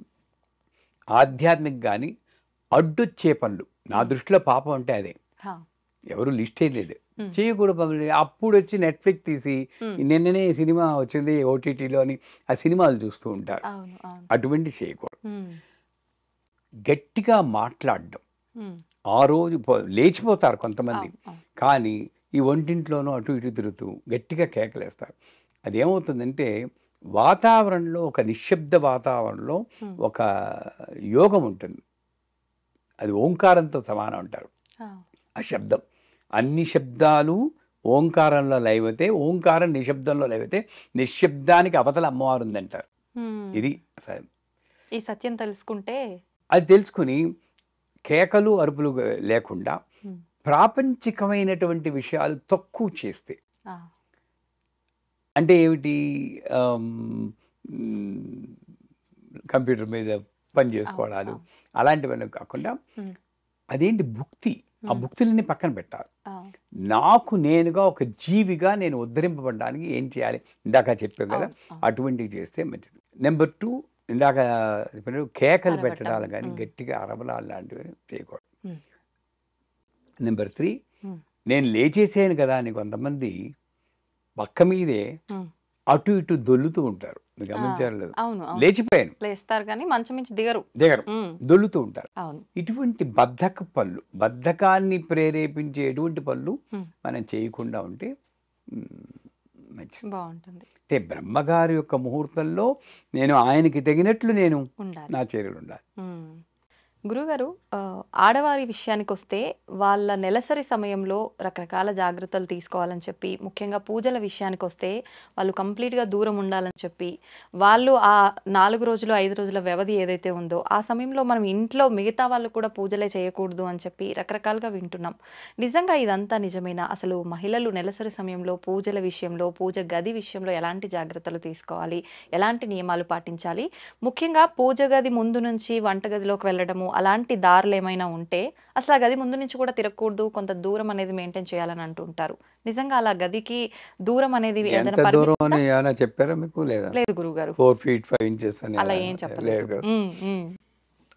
ఆధ్యాత్మిక కానీ అడ్డొచ్చే పనులు. నా ఉమ్, దృష్టిలో పాపం అంటే అదే. హా, ఎవరు లిస్టే లేదు. ఉమ్, చేయకూడదు పనులు. అప్పుడు వచ్చి నెట్ఫ్లిక్స్ తీసి ఉమ్, నిన్ననే సినిమా వచ్చింది ఓటీటీలో అని ఆ సినిమాలు చూస్తూ ఉంటారు. అవును, అవును. అటువంటి చేయకూడదు. ఉమ్, గట్టిగా మాట్లాడడం, ఉమ్, ఆ రోజు లేచిపోతారు కొంతమంది, అవును, అవును. కానీ ఈ ఒంటింట్లోనూ అటు ఇటు తిరుగుతూ గట్టిగా కేకలేస్తారు. అదేమవుతుందంటే వాతావరణంలో, ఒక నిశ్శబ్ద వాతావరణంలో ఉమ్, ఒక యోగం ఉంటుంది. అది ఓంకారంతో సమానం అంటారు. ఆ, ఆ శబ్దం. అన్ని శబ్దాలు ఓంకారంలో లయమైతే, ఓంకారం నిశ్శబ్దంలో లయమైతే, నిశ్శబ్దానికి అవతల అమ్మవారు ఉందంటారు. హ్మ్. ఇది అసలు. ఈ సత్యం తెలుసుకుంటే అది తెలుసుకుని కేకలు, అరుపులు లేకుండా హ్మ్. ప్రాపంచికమైనటువంటి విషయాలు తక్కువ చేస్తే, ఆ! అంటే ఏమిటి, ఆమ్, మ్, కంప్యూటర్ మీద పని అవును. చేసుకోవడాలు అవును. అలాంటివన్నీ కాకుండా హ్మ్. అదేంటి భుక్తి, ఆ హ్మ్. భుక్తులన్నీ పక్కన పెట్టాలి. ఆ! నాకు నేనుగా ఒక జీవిగా నేను ఉద్ధరింపబడడానికి ఏం చేయాలి, ఇందాక చెప్పాం కదా, అవును. అవును. అటువంటివి చేస్తే మంచిది. నెంబర్ 2, ఇందాక చెప్పినట్టు కేకలు అరవటం. పెట్టడాలు కానీ హ్మ్. గట్టిగా అరవడాలు లాంటివి చేయకూడదు. హ్మ్. నెంబర్ 3, హ్మ్. నేను లేచేసాను కదా అని కొంతమంది పక్క మీదే హ్మ్. అటు ఇటు దొల్లుతూ ఉంటారు. మీరు ఆ! గమనించారో లేదో. అవును. అవును. లేచిపోయాను, లేస్తారు కానీ మంచం మించి దిగరు. దిగరు, హ్మ్. దొల్లుతూ ఉంటారు. అవును. ఇటువంటి బద్ధక పనులు, బద్ధకాన్ని ప్రేరేపించే ఎటువంటి పనులు హ్మ్. మనం చేయకుండా ఉంటే మంచిది. బావుంటుంది. అంటే బ్రహ్మగారి యొక్క ముహూర్తంలో నేను ఆయనకి తగినట్లు నేను ఉండాలి. నా చర్యలు ఉండాలి. హ్మ్. గురుగారు, ఆడవారి విషయానికొస్తే వాళ్ళ నెలసరి సమయంలో రకరకాల జాగ్రత్తలు తీసుకోవాలని చెప్పి, ముఖ్యంగా పూజల విషయానికొస్తే వాళ్ళు కంప్లీట్‌గా దూరం ఉండాలని చెప్పి, వాళ్ళు ఆ 4 రోజులు, 5 రోజుల వ్యవధి ఏదైతే ఉందో, ఆ సమయంలో మనం ఇంట్లో మిగతా వాళ్ళు కూడా పూజలే చేయకూడదు అని చెప్పి రకరకాలుగా వింటున్నాం. నిజంగా ఇదంతా నిజమేనా? అసలు మహిళలు నెలసరి సమయంలో పూజల విషయంలో, పూజ గది విషయంలో ఎలాంటి జాగ్రత్తలు తీసుకోవాలి? ఎలాంటి నియమాలు పాటించాలి? ముఖ్యంగా పూజ గది ముందు నుంచి వంటగదిలోకి వెళ్ళడము, అలాంటి దారులేమైనా ఉంటే, అసలు ఆ గది ముందు నుంచి కూడా తిరగకూడదు. కొంత దూరం అనేది మెయింటైన్ చేయాలని అంటూ ఉంటారు. నిజంగా అలా గదికి దూరం అనేది ఎంత ఏదైనా పరిమితి దూరం ఉందా? అని ఏమైనా చెప్పారా మీకు, లేదా? లేదు గురువుగారు. 4 ఫీట్ 5 ఇంచెస్ అని అలా అలా ఏం చెప్పలేదు. లేదు కదా. హ్మ్. హ్మ్.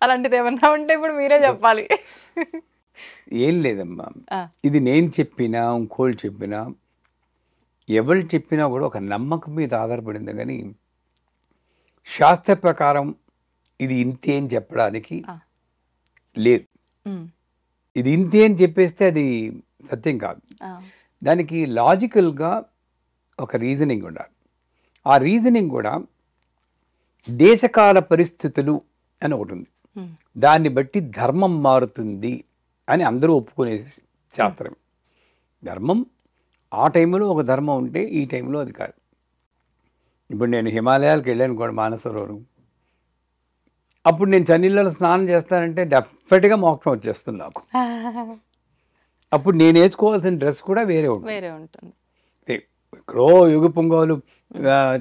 అలాంటిదేమన్నా ఉంటే ఇప్పుడు మీరే చెప్పాలి. ఏం లేదమ్మా, ఆ! ఇది నేను చెప్పినా ఇంకోళ్ళు చెప్పినా ఎవరు చెప్పినా కూడా ఒక నమ్మకం మీద ఆధారపడింది కానీ శాస్త్ర ప్రకారం ఇది ఇంతే అని చెప్పడానికి ఆ! లేదు. హ్మ్. ఇది ఇంతే అని చెప్పేస్తే అది సత్యం కాదు. ఆ! దానికి లాజికల్గా ఒక రీజనింగ్ ఉండాలి. ఆ రీజనింగ్ కూడా దేశకాల పరిస్థితులు అని ఒకటి ఉంది. హ్మ్. దాన్ని బట్టి ధర్మం మారుతుంది అని అందరూ ఒప్పుకునే శాస్త్రం. ధర్మం ఆ టైంలో ఒక ధర్మం ఉంటే ఈ టైంలో అది కాదు. ఇప్పుడు నేను హిమాలయాలకు వెళ్ళాను కూడా, మానసరోవరం, అప్పుడు నేను చన్నీళ్ళలో స్నానం చేస్తానంటే డెఫినెట్గా మోక్షం వచ్చేస్తుంది నాకు. అప్పుడు నేను వేసుకోవాల్సిన డ్రెస్ కూడా వేరే ఉంటుంది. వేరే ఉంటుంది. ఎక్కడో యుగ పొంగోలు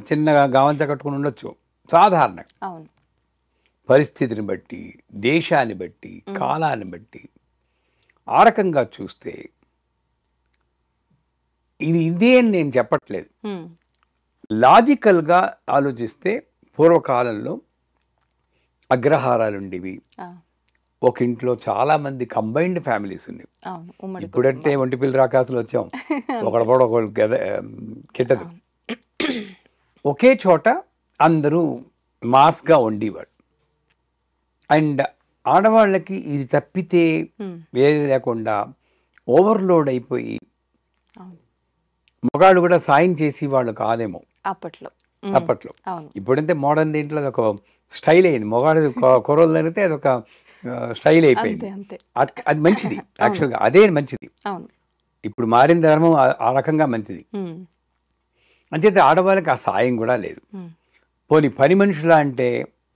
చిన్నగా గావంచ కట్టుకుని ఉండొచ్చు, సాధారణంగా అవును. పరిస్థితిని బట్టి, దేశాన్ని బట్టి, కాలాన్ని బట్టి ఆ రకంగా చూస్తే ఇది ఇదే అని నేను చెప్పట్లేదు. హ్మ్. లాజికల్గా ఆలోచిస్తే పూర్వకాలంలో అగ్రహారాలు ఉండేవి. ఆ! ఒక ఇంట్లో చాలామంది కంబైన్డ్ ఫ్యామిలీస్ ఉండేవి. అవును. ఉమ్మడి ఇప్పుడంటే కుటుంబాలు. ఒంటిపిల్ల రాకాసులు వచ్చాం, ఒకళ్ళ అంతే. కూడా ఒకళ్ళు కిట్టదు. అవును. ఒకే చోట అందరూ మాస్గా ఉండేవాడు. అండ్ ఆడవాళ్ళకి ఇది తప్పితే హ్మ్. వేరే లేకుండా ఓవర్లోడ్ అయిపోయి అవును. మగాళ్ళు కూడా సాయం చేసి వాళ్ళు కాదేమో అప్పట్లో. హ్మ్. అప్పట్లో. అవును. ఇప్పుడంటే మోడర్న్ దీంట్లో అదొక స్టైల్ అయింది. మొగాడు కుర్రోళ్ళు జరిగితే అదొక స్టైల్ అంతే. అయిపోయింది. అంతే. అది మంచిది, అవును. యాక్చువల్గా అదే మంచిది. అవును. ఇప్పుడు మారిన ధర్మం ఆ రకంగా మంచిది. హ్మ్. అంచేత ఆడవాళ్ళకి ఆ సాయం కూడా లేదు. హ్మ్. పోనీ పని మనుషులా అంటే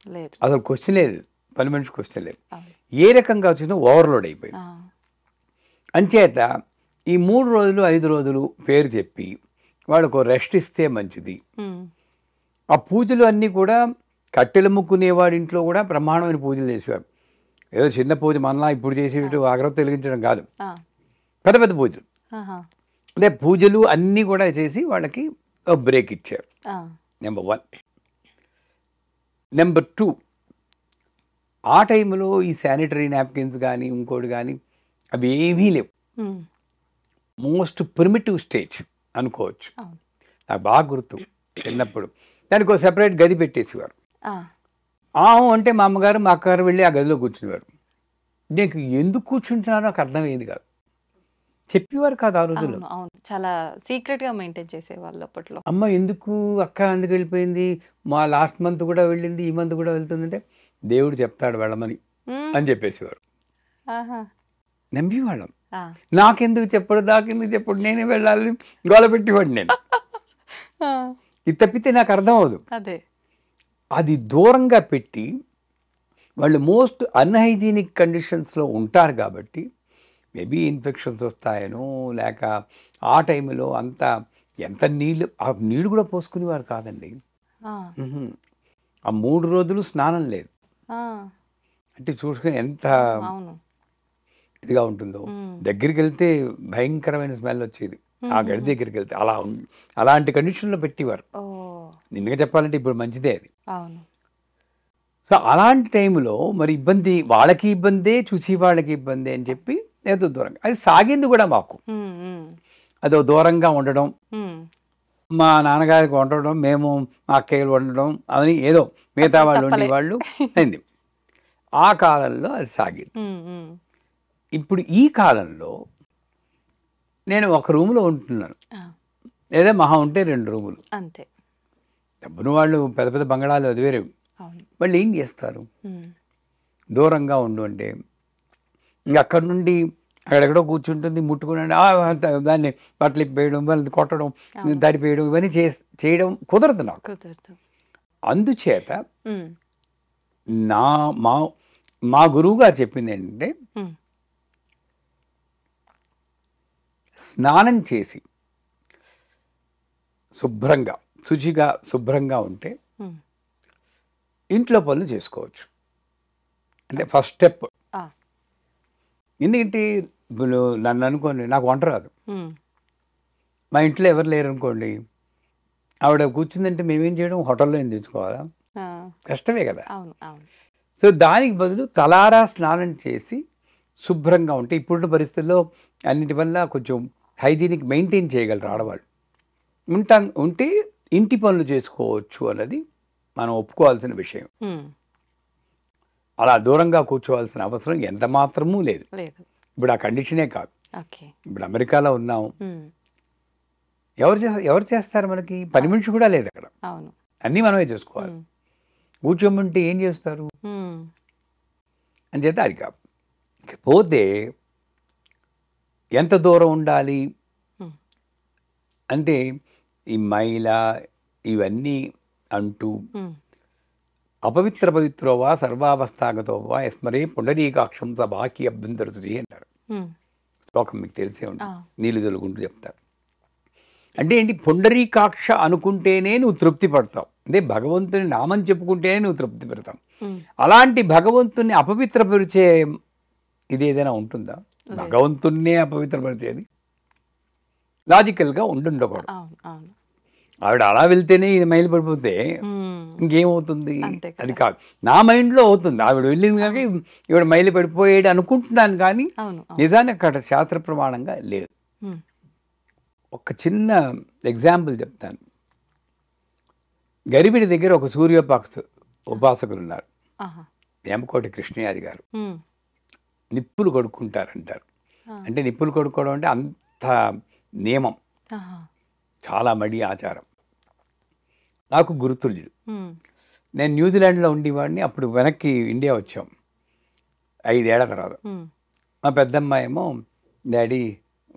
లేదు. అసలు క్వశ్చన్ లేదు, పని మనిషి క్వశ్చన్ లేదు. అవును. ఏ రకంగా వచ్చినా ఓవర్లోడ్ అయిపోయింది. ఆ! అంచేత ఈ 3 రోజులు 5 రోజులు పేరు చెప్పి వాళ్ళకు రెస్ట్ ఇస్తే మంచిది. హ్మ్. ఆ పూజలు అన్నీ కూడా కట్టెలు ముక్కునేవాడి ఇంట్లో కూడా బ్రహ్మాండమైన పూజలు చేసేవారు. ఏదో చిన్న పూజ మనలా ఇప్పుడు చేసేటట్టు అగరత్తి వెలిగించడం కాదు, ఆ! పెద్ద పెద్ద పూజలు. ఆహా! అంటే పూజలు అన్నీ కూడా చేసి వాళ్ళకి ఒక బ్రేక్ ఇచ్చారు. ఆ! నెంబర్ 1. నెంబర్ 2, ఆ టైంలో ఈ శానిటరీ నాప్కిన్స్ కానీ ఇంకోటి కానీ అవి ఏవీ లేవు. హ్మ్. మోస్ట్ ప్రిమిటివ్ స్టేజ్ అనుకోవచ్చు. అవును. నాకు బాగా గుర్తు, చిన్నప్పుడు దానికి ఒక సెపరేట్ గది పెట్టేసేవారు. ఆ! అంటే మా అమ్మగారు మా అక్కగారు వెళ్ళి ఆ గదిలో కూర్చునేవారు. నీకు ఎందుకు కూర్చుంటున్నారో నాకు అర్థమయ్యేది కాదు. చెప్పేవారు కాదు ఆ రోజుల్లో. అవును. అవును. చాలా సీక్రెట్‌గా మెయింటైన్ చేసేవాళ్ళు అప్పట్లో. అమ్మ ఎందుకు, అక్క ఎందుకు వెళ్ళిపోయింది, మా లాస్ట్ మంత్ కూడా వెళ్ళింది, ఈ మంత్ కూడా వెళ్తుందంటే దేవుడు చెప్తాడు వెళ్ళమని హ్మ్. అని చెప్పేసేవారు. ఆహా! నమ్మేవాళ్ళం. ఆ, నాకెందుకు చెప్పడు నేనే వెళ్ళాలి గోల పెట్టేవాడు నేను. ఆ, ఇది తప్పితే నాకు అర్థం అవ్వదు. అదే. అది దూరంగా పెట్టి వాళ్ళు మోస్ట్ అన్హైజీనిక్ కండిషన్స్లో ఉంటారు కాబట్టి మేబీ ఇన్ఫెక్షన్స్ వస్తాయనో, లేక ఆ టైంలో అంతా ఎంత నీళ్ళు, ఆ నీళ్ళు కూడా పోసుకునేవారు కాదండి. ఆ, మ్హూ. ఆ 3 రోజులు స్నానం లేదు. ఆ, అంటే చూసుకొని ఎంత అవును. ఇదిగా ఉంటుందో. ఉమ్, దగ్గరికి వెళ్తే భయంకరమైన స్మెల్ వచ్చేది. ఆ ఉమ్, గడి ఉమ్. దగ్గరికి వెళ్తే అలాంటి కండిషన్లో పెట్టేవారు. ఓ, నిన్నగా చెప్పాలంటే ఇప్పుడు మంచిదే అది. అవును. సో అలాంటి టైంలో మరి ఇబ్బంది, వాళ్ళకి ఇబ్బందే, చూసి వాళ్ళకి ఇబ్బంది అని చెప్పి ఏదో దూరంగా అది సాగింది కూడా మాకు. ఉమ్, ఉమ్, అదో దూరంగా ఉండడం, ఉమ్. మా నాన్నగారికి వండడం, మేము మా అక్కయ్యలు వండడం, అని ఏదో మిగతా తప్పలే వాళ్ళు తప్పలే. ఉండేవాళ్ళు అయింది. ఆ కాలంలో అది సాగింది. ఉమ్, ఉమ్. ఇప్పుడు ఈ కాలంలో నేను ఒక రూమ్లో ఉంటున్నాను, ఆ, లేదా మహా ఉంటే 2 రూములు. అంతే. డబ్బును వాళ్ళు పెద్ద పెద్ద బంగళాలు అది వేరే. అవును. వాళ్ళు ఏం చేస్తారు? ఉమ్, దూరంగా ఉండు అంటే ఇంక అక్కడి నుండి అక్కడెక్కడో కూర్చుంటుంది, ముట్టుకుని దాన్ని బట్టలు ఇప్పేయడం, వాళ్ళని కొట్టడం, అవును. తడిపేయడం, ఇవన్నీ చేయడం కుదరదు నాకు. కుదరదు. అందుచేత ఉమ్, నా మా మా గురువు గారు చెప్పింది ఏంటంటే, ఉమ్, స్నానం చేసి శుభ్రంగా, శుభ్రంగా ఉంటే ఉమ్. ఇంట్లో పనులు చేసుకోవచ్చు. అంటే ఫస్ట్ స్టెప్. ఆ, ఎందుకంటే ఇప్పుడు నన్ను అనుకోండి, నాకు వంట రాదు. ఉమ్, మా ఇంట్లో ఎవరు లేరు అనుకోండి, ఆవిడ కూర్చుందంటే మేమేం చేయడం? హోటల్లో ఏం తెచ్చుకోవాలా? ఆ, కష్టమే కదా. అవును, అవును. సో దానికి బదులు తలారా స్నానం చేసి శుభ్రంగా ఉంటే, ఇప్పుడున్న పరిస్థితుల్లో అన్నిటి వల్ల కొంచెం హైజీనిక్ మెయింటైన్ చేయగలరు ఆడవాళ్ళు. ఉంటే ఇంటి పనులు చేసుకోవచ్చు అన్నది మనం ఒప్పుకోవాల్సిన విషయం. ఉమ్, అలా దూరంగా కూర్చోవాల్సిన అవసరం ఎంత మాత్రమూ లేదు. లేదు. ఇప్పుడు ఆ కండిషనే కాదు. ఓకే. ఇప్పుడు అమెరికాలో ఉన్నాం, ఉమ్, ఎవరు చేస్తారు మనకి? పని మనిషి కూడా లేదు అక్కడ, అవును. అన్నీ మనమే చేసుకోవాలి. ఉమ్, కూర్చోమంటే ఏం చేస్తారు ఉమ్, అని చేత అది కాదు. పోతే ఎంత దూరం ఉండాలి ఉమ్, అంటే, ఈ మైల ఇవన్నీ అంటూ ఉమ్, అపవిత్ర పవిత్రో వా సర్వావస్థాగతో వా యస్మరే పుండరీకాక్షం స బాకి అభ్యంతరసురి అంటారు. ఉమ్. శ్లోకం మీకు తెలిసే ఆ, ఉంటుంది, నీళ్ళు తొలుగుంటూ చెప్తారు. అంటే ఏంటి? పుండరీకాక్ష అనుకుంటేనే నువ్వు తృప్తి పడతావు. అంటే భగవంతుని నామం చెప్పుకుంటేనే నువ్వు తృప్తి పెడతావు. ఉమ్, అలాంటి భగవంతుని అపవిత్రపరిచే ఇది ఏదైనా ఉంటుందా? లేదు. భగవంతున్నే అపవిత్రపరిచేది లాజికల్గా ఉండకూడదు. అవును, అవును. ఆవిడ అలా వెళ్తేనే ఇది మైలు పడిపోతే ఉమ్, ఇంకేమవుతుంది? అంతే కదా. అది కాదు, నా మైండ్లో అవుతుంది. ఆవిడ వెళ్ళింది కనుక ఈవిడ మైలు పడిపోయాడు అనుకుంటున్నాను, కానీ అవును, అవును. నిజానికి అక్కడ శాస్త్ర ప్రమాణంగా లేదు. ఉమ్, ఒక చిన్న ఎగ్జాంపుల్ చెప్తాను. గరిబిడి దగ్గర ఒక ఉపాసకులు ఉన్నారు, ఆహా. వేమకోటి కృష్ణయాది గారు. ఉమ్, నిప్పులు కొడుక్కుంటారంటారు. ఆ, అంటే నిప్పులు కొడుకోవడం అంటే అంత నియమం, ఆహా. చాలా మడి ఆచారం. నాకు గురుతుల్యుడు. ఉమ్, నేను న్యూజిలాండ్లో ఉండేవాడిని. అప్పుడు వెనక్కి ఇండియా వచ్చాం 5 ఏళ్ల తర్వాత. ఉమ్, మా పెద్దమ్మాయి ఏమో, డాడీ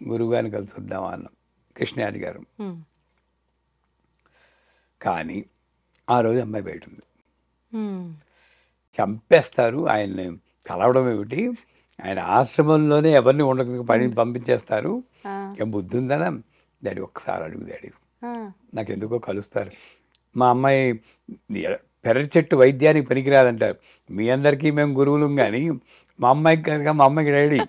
గురువుగారిని కలిసి వద్దామా అన్నాం, కృష్ణయాది గారు. ఉమ్, కానీ ఆ రోజు అమ్మాయి బయట ఉంది. ఉమ్, చంపేస్తారు ఆయన్ని, కలవడం ఏమిటి? ఆయన ఆశ్రమంలోనే ఎవరిని ఉండక పని పంపించేస్తారు. ఆ, ఏం బుద్ధి ఉందనా? డాడీ ఒక్కసారి అడుగు డాడీ, ఆ, నాకు ఎందుకో కలుస్తారు. మా అమ్మాయి పెరటి చెట్టు వైద్యానికి పనికిరాదంటారు. మీ అందరికీ మేము గురువులం, కానీ మా అమ్మాయికి కనుక, మా అమ్మాయికి డాడీ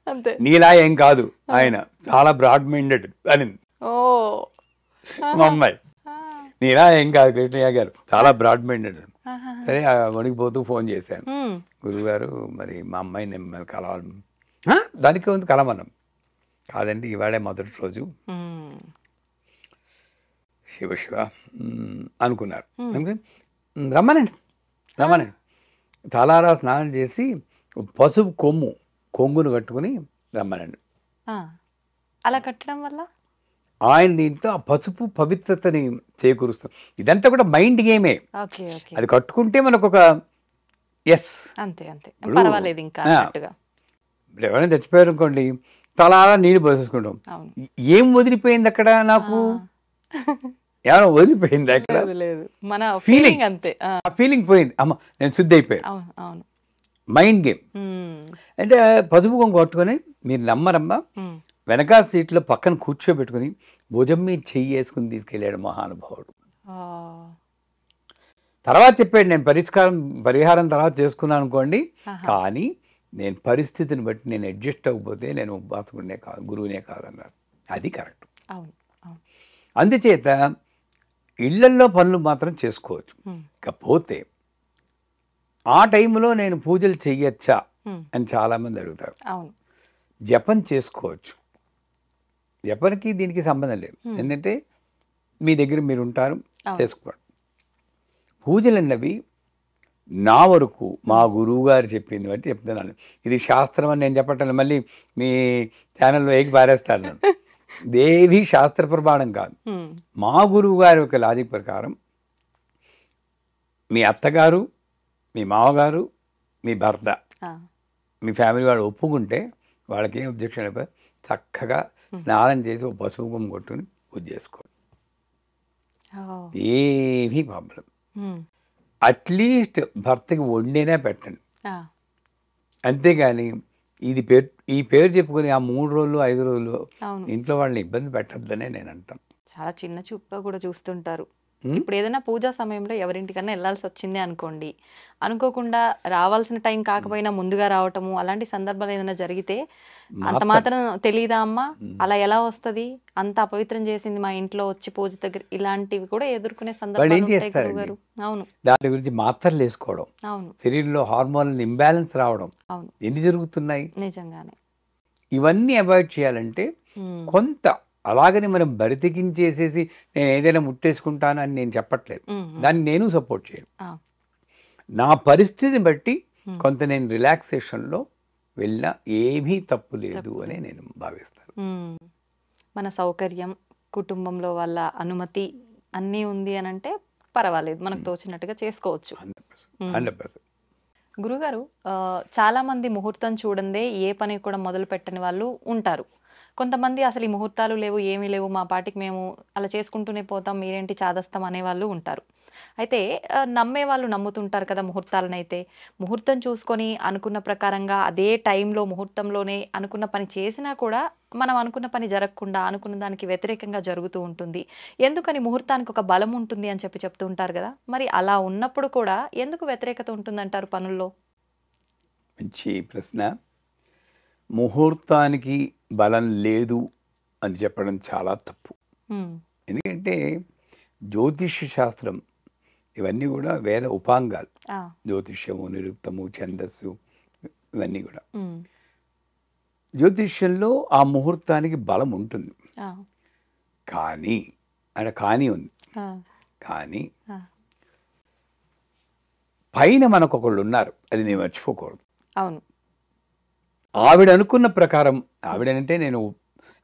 అంతే. నీలా ఏం కాదు, ఆయన చాలా బ్రాడ్ మైండెడ్ అని. ఓ, మా అమ్మాయి ఆ, నీలా ఏం కాదు కృష్ణయ్య గారు, చాలా బ్రాడ్ మైండెడ్. ఆహా. సరే వణికిపోతూ ఫోన్ చేశాను, ఉమ్, గురువుగారు మరి మా అమ్మాయిని మిమ్మల్ని కలవాలి. దానికి ఉంది కలమన్నాం. కాదండి, ఇవాళే మొదటి రోజు, ఉమ్, శివ శివ అనుకున్నారు. రమ్మనండి రమ్మనండి. తలారా స్నానం చేసి పసుపు కొంగును కట్టుకుని రమ్మనండి. ఆ, అలా కట్టడం వల్ల ఆయన దీంట్లో ఆ పసుపు పవిత్రతని చేకూరుస్తాం. ఇదంతా కూడా మైండ్ గేమే. Okay, okay. అది కట్టుకుంటే మనకు ఒక ఎస్. అంతే, అంతే. ఇప్పుడు, పర్వాలేదు ఇంకా అన్నట్టుగా. ఇప్పుడు ఎవరైనా చచ్చిపోయారు అనుకోండి, తలారా నీళ్ళు పోసేసుకుంటాం. అవును. ఏం వదిలిపోయింది అక్కడ నాకు? ఆ. ఏమైనా వదిలిపోయింది అక్కడ? లేదు లేదు, మన ఫీలింగ్, ఫీలింగ్ అంతే. ఆ ఫీలింగ్ పోయింది. అమ్మ నేను శుద్ధి అయిపోయాను. అవును అవును. Mind game. ఉమ్, అంటే పసుపు కుంకుమ కొట్టుకొని, మీరు నమ్మరమ్మా, ఉమ్. వెనకాల సీట్లో పక్కన కూర్చోబెట్టుకుని భుజం మీద చెయ్యి వేసుకుని తీసుకెళ్ళాడు మహానుభావుడు. ఆ, తర్వాత చెప్పాడు, నేను పరిహారం తర్వాత చేసుకున్నాను అనుకోండి, ఆహా. కానీ నేను పరిస్థితిని బట్టి నేను అడ్జస్ట్ అవ్వకపోతే నేను ఉపాసకుడినే కాదు, గురువునే కాదన్నారు. అది కరెక్ట్. అవును అవును. అందుచేత ఇళ్లల్లో పనులు మాత్రం చేసుకోవచ్చు. ఉమ్, ఇకపోతే ఆ టైంలో నేను పూజలు చెయ్యొచ్చా ఉమ్. అని చాలామంది అడుగుతారు. అవును. జపం చేసుకోవచ్చు. జపంకి దీనికి సంబంధం లేదు. ఎందుకంటే మీ దగ్గర మీరు ఉంటారు, అవును. చేసుకోండి. పూజలు అన్నవి నా వరకు మా గురువు గారు చెప్పింది బట్టి చెప్తున్నాను. ఇది శాస్త్రం అని నేను చెప్పటం మళ్ళీ మీ ఛానల్లో ఏకి పారేస్తాను నన్ను. ఇదేవి శాస్త్ర ప్రమాణం కాదు. ఉమ్, మా గురువు గారి యొక్క లాజిక్ ప్రకారం మీ అత్తగారు, మీ మామగారు, మీ భర్త, ఆ, మీ ఫ్యామిలీ వాళ్ళు ఒప్పుకుంటే వాళ్ళకి ఏం అబ్జెక్షన్ అయిపోయి చక్కగా స్నానం చేసి ఒక పసుపు కుంకుమ కొట్టుకుని పూజ చేసుకోండి. ఓ, ఏమీ ప్రాబ్లం. ఉమ్, అట్లీస్ట్ భర్తకి వండినా పెట్టండి. ఆ, అంతేగాని ఈ పేరు చెప్పుకొని ఆ 3 రోజులు 5 రోజులు అవును. ఇంట్లో వాళ్ళని ఇబ్బంది పెట్టద్దనే నేను అంటాను. చాలా చిన్న చూపుగా కూడా చూస్తుంటారు. ఇప్పుడు ఏదైనా పూజా సమయంలో ఎవరింటికన్నా వెళ్ళాల్సి వచ్చింది అనుకోండి, అనుకోకుండా రావాల్సిన టైం కాకపోయినా ముందుగా రావటము, అలాంటి సందర్భాలు ఏదైనా జరిగితే అంత మాత్రం తెలీదా అమ్మా, అలా ఎలా వస్తది, అంత అపవిత్రం చేసింది మా ఇంట్లో వచ్చి పూజ దగ్గర, ఇలాంటివి కూడా ఎదుర్కొనే వాళ్ళు సందర్భాలు ఏం ఉంటాయి చేస్తారండి? గురువుగారు. అవును దాని గురించి మాత్రలు వేసుకోవడం, అవును శరీరంలో హార్మోన్లు ఇంబ్యాలెన్స్ రావడం అవును. ఎన్ని జరుగుతున్నాయి. నిజంగానే. ఇవన్నీ అవాయిడ్ చేయాలంటే ఉమ్, కొంత అలాగని మనం బరితికించేసేసి నేను ఏదైనా ముట్టేసుకుంటాను అని నేను చెప్పట్లేదు. ఉమ్, ఉమ్. దాన్ని నేను సపోర్ట్ చేయను. ఆ, నా పరిస్థితిని బట్టి ఉమ్. కొంత నేను రిలాక్సేషన్లో వెళ్ళినా ఏమీ తప్పు లేదు అని నేను భావిస్తాను. ఉమ్. మన సౌకర్యం, కుటుంబంలో వాళ్ళ అనుమతి అన్నీ ఉంది అని అంటే పర్వాలేదు, మనకు తోచినట్టుగా చేసుకోవచ్చు. 100%. 100%. గురుగారు, చాలా మంది ముహూర్తం చూడందే ఏ పని కూడా మొదలు పెట్టని వాళ్ళు ఉంటారు. కొంతమంది అసలు ఈ ముహూర్తాలు లేవు, ఏమీ లేవు, మా పాటికి మేము అలా చేసుకుంటూనే పోతాం, మీరేంటి చాదస్తాం అనేవాళ్ళు ఉంటారు. అయితే నమ్మే వాళ్ళు నమ్ముతుంటారు కదా ముహూర్తాలనైతే. ముహూర్తం చూసుకొని అనుకున్న ప్రకారంగా అదే టైంలో ముహూర్తంలోనే అనుకున్న పని చేసినా కూడా మనం అనుకున్న పని జరగకుండా అనుకున్న దానికి వ్యతిరేకంగా జరుగుతూ ఉంటుంది. ఎందుకని ముహూర్తానికి ఒక బలం ఉంటుంది అని చెప్తూ ఉంటారు కదా. మరి అలా ఉన్నప్పుడు కూడా ఎందుకు వ్యతిరేకత ఉంటుందంటారు పనుల్లో? మంచి ప్రశ్న. ముహూర్తానికి బలం లేదు అని చెప్పడం చాలా తప్పు. ఉమ్, ఎందుకంటే జ్యోతిష్య శాస్త్రం ఇవన్నీ కూడా వేద ఉపాంగాలు. ఆ, జ్యోతిష్యము, నిరుక్తము, ఛందస్సు ఇవన్నీ కూడా. ఉమ్, జ్యోతిష్యంలో ఆ ముహూర్తానికి బలం ఉంటుంది. ఆ, కానీ అక్కడ కానీ ఉంది. ఆ, కానీ ఆ, పైన మనకు ఒకళ్ళు ఉన్నారు, అది నేను మర్చిపోకూడదు. అవును. ఆవిడ అనుకున్న ప్రకారం, ఆవిడనంటే నేను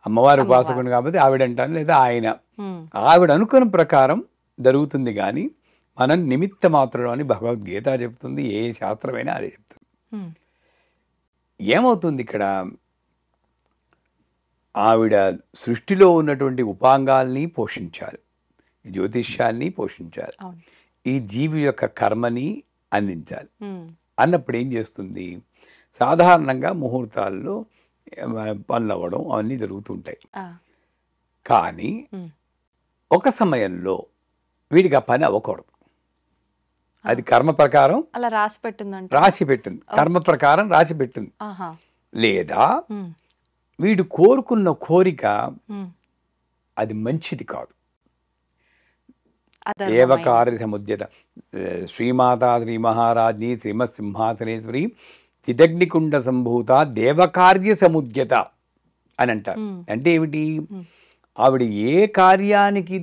అమ్మవారి ఉపాసకుని కాబట్టి ఆవిడంటాను, లేదా ఆయన, ఉమ్, ఆవిడ అనుకున్న ప్రకారం జరుగుతుంది. కానీ మనం నిమిత్త మాత్రం అని భగవద్గీత చెప్తుంది, ఏ శాస్త్రమైనా అదే చెప్తుంది. ఉమ్, ఏమవుతుంది ఇక్కడ, ఆవిడ సృష్టిలో ఉన్నటువంటి ఉపాంగాల్ని పోషించాలి, జ్యోతిష్యాన్ని పోషించాలి, అవును. ఈ జీవి యొక్క కర్మని అందించాలి. ఉమ్, అన్నప్పుడు ఏం చేస్తుంది, సాధారణంగా ముహూర్తాల్లో పనులు అవ్వడం అవన్నీ జరుగుతుంటాయి. ఆ, కానీ ఉమ్, ఒక సమయంలో వీడికి ఆ పని అవ్వకూడదు. అది కర్మ ప్రకారం అలా రాసి పెట్టుందంట. రాసి పెట్టింది, కర్మ ప్రకారం రాసి పెట్టింది. ఆహా. లేదా ఉమ్, వీడు కోరుకున్న కోరిక ఉమ్, అది మంచిది కాదు. అధర్మమైన. ఏవకార్య సముద్యత శ్రీమాతా శ్రీ మహారాజ్ని శ్రీమత్ సింహాసనేశ్వరి తిదగ్నికుండ సంభూత దేవకార్య సముద్యత అని అంటారు. ఉమ్, అంటే ఏమిటి, ఆవిడ ఏ కార్యానికి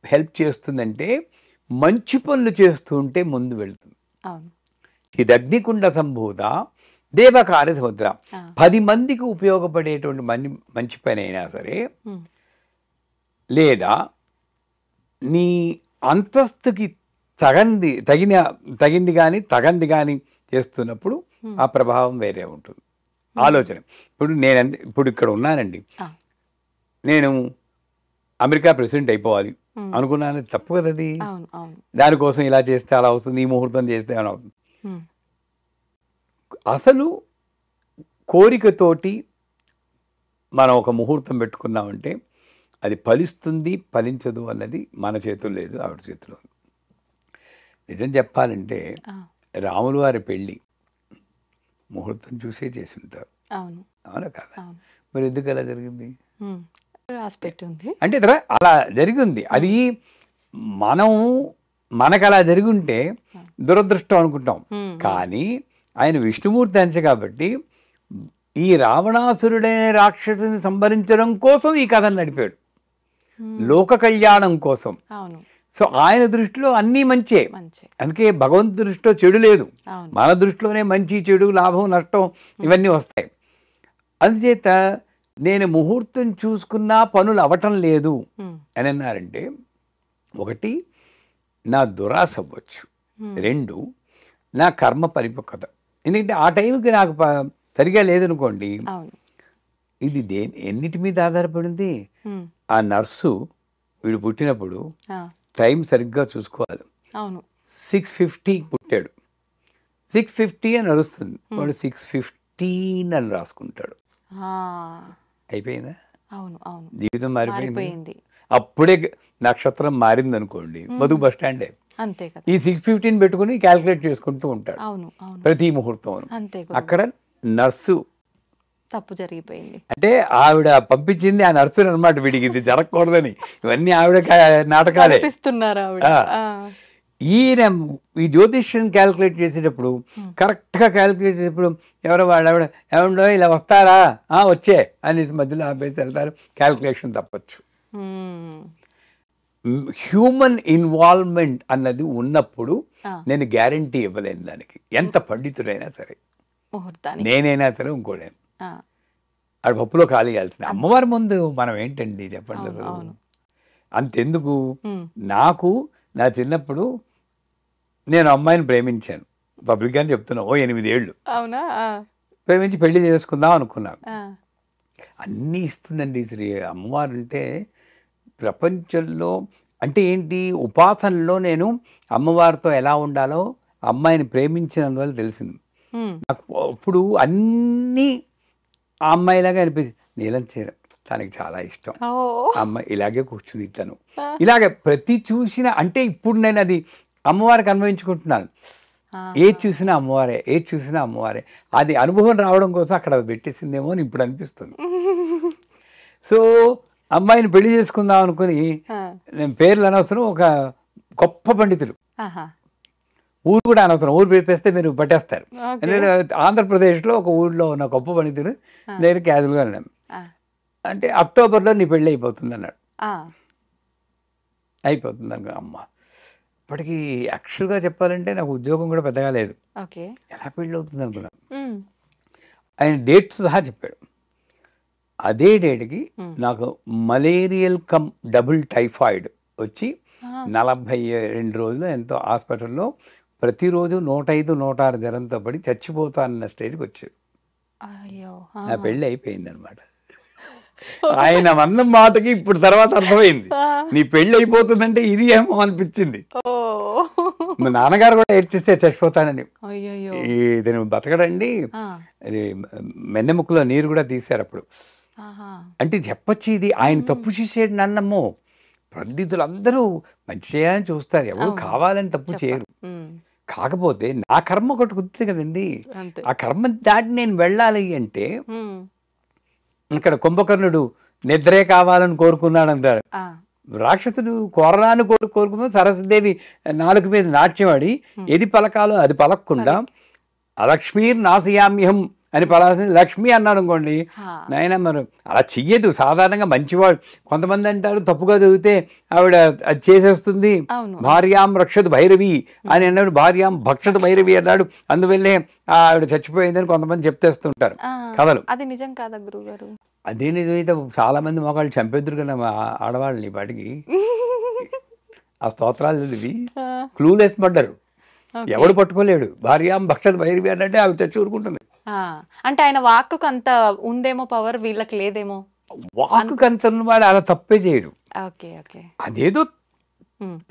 హెల్ప్ చేస్తుందంటే మంచి పనులు చేస్తూ ఉంటే ముందు వెళ్తుంది. అవును. చిదగ్నికుండ సంభూత దేవకార్య సముద్ర. ఆ, 10 మందికి ఉపయోగపడేటువంటి మంచి పని అయినా సరే, ఉమ్, లేదా నీ అంతస్తుకి తగింది కానీ చేస్తున్నప్పుడు ఆ ప్రభావం వేరే ఉంటుంది. ఆలోచన. ఇప్పుడు ఇక్కడ ఉన్నానండి, ఆ. నేను అమెరికా ప్రెసిడెంట్ అయిపోవాలి అనుకున్నాను, తప్పు కదా అది. అవును అవును. దానికోసం ఇలా చేస్తే అలా అవుతుంది, ఈ ముహూర్తం చేస్తే అలా అవుతుంది. ఉమ్, అసలు కోరికతోటి మనం ఒక ముహూర్తం పెట్టుకున్నామంటే అది ఫలిస్తుంది ఫలించదు అన్నది మన చేతుల్లో లేదు, ఆవిడ చేతిలో ఉంది. నిజం చెప్పాలంటే ఆ, రాములు వారి పెళ్ళి ముహూర్తం చూసే చేసి ఉంటారు, అవును అవునా కాదా? అవును. మరి ఎందుకు అలా జరిగింది ఉమ్, రాసి పెట్టి ఉంది. అంటే అలా జరిగింది. అది మనకు అలా జరిగి ఉంటే దురదృష్టం అనుకుంటాం. ఉమ్, కానీ ఆయన విష్ణుమూర్తి అంశ కాబట్టి ఈ రావణాసురుడే రాక్షసుని సంహరించడం కోసం ఈ కథను నడిపాడు, ఉమ్, లోక కళ్యాణం కోసం. అవును సో ఆయన దృష్టిలో అన్నీ మంచే, మంచి. అందుకే భగవంతు దృష్టిలో చెడు లేదు, అవును. మన దృష్టిలోనే మంచి చెడు లాభం నష్టం ఇవన్నీ వస్తాయి. అందుచేత నేను ముహూర్తం చూసుకున్నా పనులు అవటం లేదు ఉమ్, అని అన్నారంటే, ఒకటి నా దురాశ అవ్వచ్చు, ఉమ్, రెండు నా కర్మ పరిపక్వత. ఎందుకంటే ఆ టైంకి నాకు సరిగా లేదనుకోండి, అవును. ఇది ఎన్నిటి మీద ఆధారపడింది. ఉమ్, ఆ నర్సు వీడు పుట్టినప్పుడు ఆ, టైం సరిగ్గా చూసుకోవాలి. అవును 6:50 పుట్టాడు, 6:50 అని నడుస్తుంది, వాడు 6:15 అని రాసుకుంటాడు. ఆ, అయిపోయిందా? అవును అవును. జీవితం మారిపోయింది. మారిపోయింది అప్పుడే నక్షత్రం మారింది అనుకోండి, బతుకు బస్ స్టాండే. అంతే కదా. ఈ 6:15 పెట్టుకుని క్యాల్కులేట్ చేసుకుంటూ ఉంటాడు అవును అవును. ప్రతి ముహూర్తం. అంతే అక్కడ నర్సు తప్పు జరిగిపోయింది. అంటే ఆవిడ పంపించింది ఆ నర్సుని అనమాట, వీడికి ఇది జరగకూడదని. ఇవన్నీ ఆవిడ నాటకాలే. కల్పిస్తున్నారు ఆవిడ. ఆ. ఆ, ఈయన ఈ జ్యోతిష్యం క్యాల్కులేట్ చేసేటప్పుడు కరెక్ట్గా క్యాల్కులేట్ చేసేటప్పుడు ఎవరో ఆవిడ ఏమండో ఇలా వస్తారా, వచ్చే అనేసి మధ్యలో ఆపేసి వెళ్తారు, క్యాల్కులేషన్ తప్పచ్చు. ఉమ్, హ్యూమన్ ఇన్వాల్వ్మెంట్ అన్నది ఉన్నప్పుడు ఆ, నేను గ్యారంటీ ఇవ్వలేను దానికి, ఎంత పండితుడైనా సరే, ముహూర్తానికి. నేనైనా సరే ఇంకోలేను. ఆ, ఆడ పప్పులో కాలేయాల్సింది. అమ్మవారి ముందు మనం ఏంటండి చెప్పండి అవును, అసలు. అవును. అంతెందుకు, ఉమ్, నాకు నా చిన్నప్పుడు నేను అమ్మాయిని ప్రేమించాను, పబ్లిక్గానే చెప్తున్నా, 8 ఏళ్ళు అవునా. ఆ, ప్రేమించి పెళ్లి చేసుకుందాం అనుకున్నాను. ఆ, అన్నీ ఇస్తుందండి శ్రీ అమ్మవారు. అంటే ప్రపంచంలో అంటే ఏంటి, ఉపాసనలో నేను అమ్మవారితో ఎలా ఉండాలో అమ్మాయిని ప్రేమించినందువల్ల తెలిసింది ఉమ్, నాకు. అప్పుడు అన్నీ ఆ అమ్మాయిలాగా అనిపించింది. నీలం చీర తనకి చాలా ఇష్టం, ఓ, ఆ అమ్మాయి ఇలాగే కూర్చుని తను ఆ, ఇలాగే ప్రతి చూసిన, అంటే ఇప్పుడు నేను అది అమ్మవారికి అన్వయించుకుంటున్నాను. ఆ, ఏది చూసినా అమ్మవారే, ఏది చూసినా అమ్మవారే. అది అనుభవం రావడం కోసం అక్కడ అది పెట్టేసిందేమో అని ఇప్పుడు అనిపిస్తుంది. సో అమ్మాయిని పెళ్లి చేసుకుందాం అనుకుని, ఆ, నేను పేర్లు అనవసరం, ఒక గొప్ప పండితులు, ఆహా, ఊరు కూడా అనవసరం, ఊరు పెట్టేస్తే మీరు పట్టేస్తారు. ఓకే. నేను ఆంధ్రప్రదేశ్లో ఒక ఊళ్ళో ఉన్న గొప్ప పండితుడు నేను క్యాజువల్గా అన్నాను, ఆ, అంటే అక్టోబర్లో నీ పెళ్ళి అయిపోతుంది అన్నాడు. ఆ, అయిపోతుంది అనుకో. అమ్మ, ఇప్పటికీ యాక్చువల్గా చెప్పాలంటే నాకు ఉద్యోగం కూడా పెద్దగా లేదు, ఓకే. ఎలా పెళ్ళి అవుతుంది అనుకున్నాను. ఉమ్, ఆయన డేట్స్ సహా చెప్పాడు. అదే డేట్కి ఉమ్, నాకు మలేరియల్ కమ్ డబుల్ టైఫాయిడ్ వచ్చి ఆ, 42 రోజులు ఎంతో హాస్పిటల్లో ప్రతిరోజు 105, 106 జ్వరంతో పడి చచ్చిపోతానన్న స్టేజ్కి వచ్చాడు. అయ్యో. నా పెళ్ళి అయిపోయిందనమాట. ఆయన అన్న మాటకి ఇప్పుడు తర్వాత అర్థమైంది, నీ పెళ్ళి అయిపోతుందంటే ఇది ఏమో అనిపించింది. ఓ, మా నాన్నగారు కూడా ఏడ్చిస్తే చచ్చిపోతానని. అయ్యయ్యో. ఇది బతకడండి, ఆ, అది మెన్నెముక్కలో నీరు కూడా తీశారు అప్పుడు. ఆహా, అంటే చెప్పొచ్చు, ఇది ఆయన తప్పు చేసేడు నన్నమ్మో. పండితులందరూ మంచి చేయాలని చూస్తారు, ఎవరు అవును. కావాలని తప్పు చేయరు. ఉమ్, కాకపోతే నా కర్మ ఒకటి కుదురుతుంది కదండి, అంతే. ఆ కర్మ దాటి నేను వెళ్ళాలి అంటే, ఉమ్, ఇక్కడ కుంభకర్ణుడు నిద్రే కావాలని కోరుకున్నాడు అంటారు. ఆ, రాక్షసుడు కోరరాని కోరుకున్న సరస్వదేవి నాలుగు మీద నాట్యమాడి ఏది పలకాలో అది పలకకుండా అలక్ష్మీర్ నాశయామ్యం అని పలాల్సింది లక్ష్మి అన్నాడు అనుకోండి, హా, నాయన మరి అలా చెయ్యదు. సాధారణంగా మంచివాడు, కొంతమంది అంటారు తప్పుగా చదివితే ఆవిడ అది చేసేస్తుంది, అవును. భార్యాం రక్షతు భైరవి అని అన్నాడు, భార్యాం భక్షతు భైరవి అన్నాడు, అందువల్లే ఆవిడ చచ్చిపోయిందని కొంతమంది చెప్తేస్తుంటారు ఆ, కథలు. అది నిజం కాదా గురువుగారు? అదే నిజమైతే చాలా మంది మగాళ్ళు చంపేద్దరు కదా మా ఆడవాళ్ళని ఈ పాటికి. ఆ స్తోత్రాలు చదివి ఆ, క్లూలెస్ పడ్డారు, ఓకే. ఎవడు పట్టుకోలేడు. భార్యాం భక్షతు భైరవి అన్నట్టే ఆవిడ చచ్చి ఊరుకుంటుంది. అంటే ఆయన వాక్కుకు అంత ఉందేమో పవర్, వీళ్ళకి లేదేమో. వాక్కు కనుతున్నవాడు అలా తప్పే చేయడు. Okay okay. అదేదో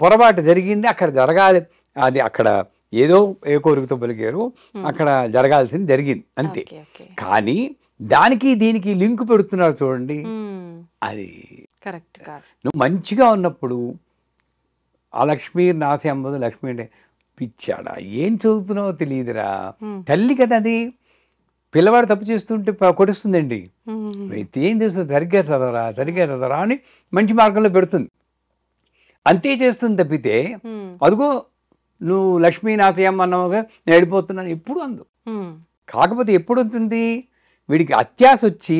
పొరపాటు జరిగింది, అక్కడ జరగాలి, అది అక్కడ ఏదో ఏ కోరికతో పలికారు, అక్కడ జరగాల్సింది జరిగింది అంతే. కానీ దానికి దీనికి లింక్ పెడుతున్నారు చూడండి, అది కరెక్ట్ కాదు. నువ్వు మంచిగా ఉన్నప్పుడు ఆ లక్ష్మీ నాసి అమ్మదు, లక్ష్మి అంటే పిచ్చాడా ఏం చదువుతున్నావో తెలియదురా, తల్లి కదా అది. పిల్లవాడు తప్పు చేస్తుంటే కొడుస్తుందండి, ఏం చేస్తుంది, సరిగ్గా చదవరా అని మంచి మార్గంలో పెడుతుంది, అంతే చేస్తుంది తప్పితే అదిగో నువ్వు లక్ష్మీనాథయ్యమ్మ అన్నగా నేడిపోతున్నాను ఎప్పుడు అందు. కాకపోతే ఎప్పుడు ఉంటుంది, వీడికి అత్యాశ వచ్చి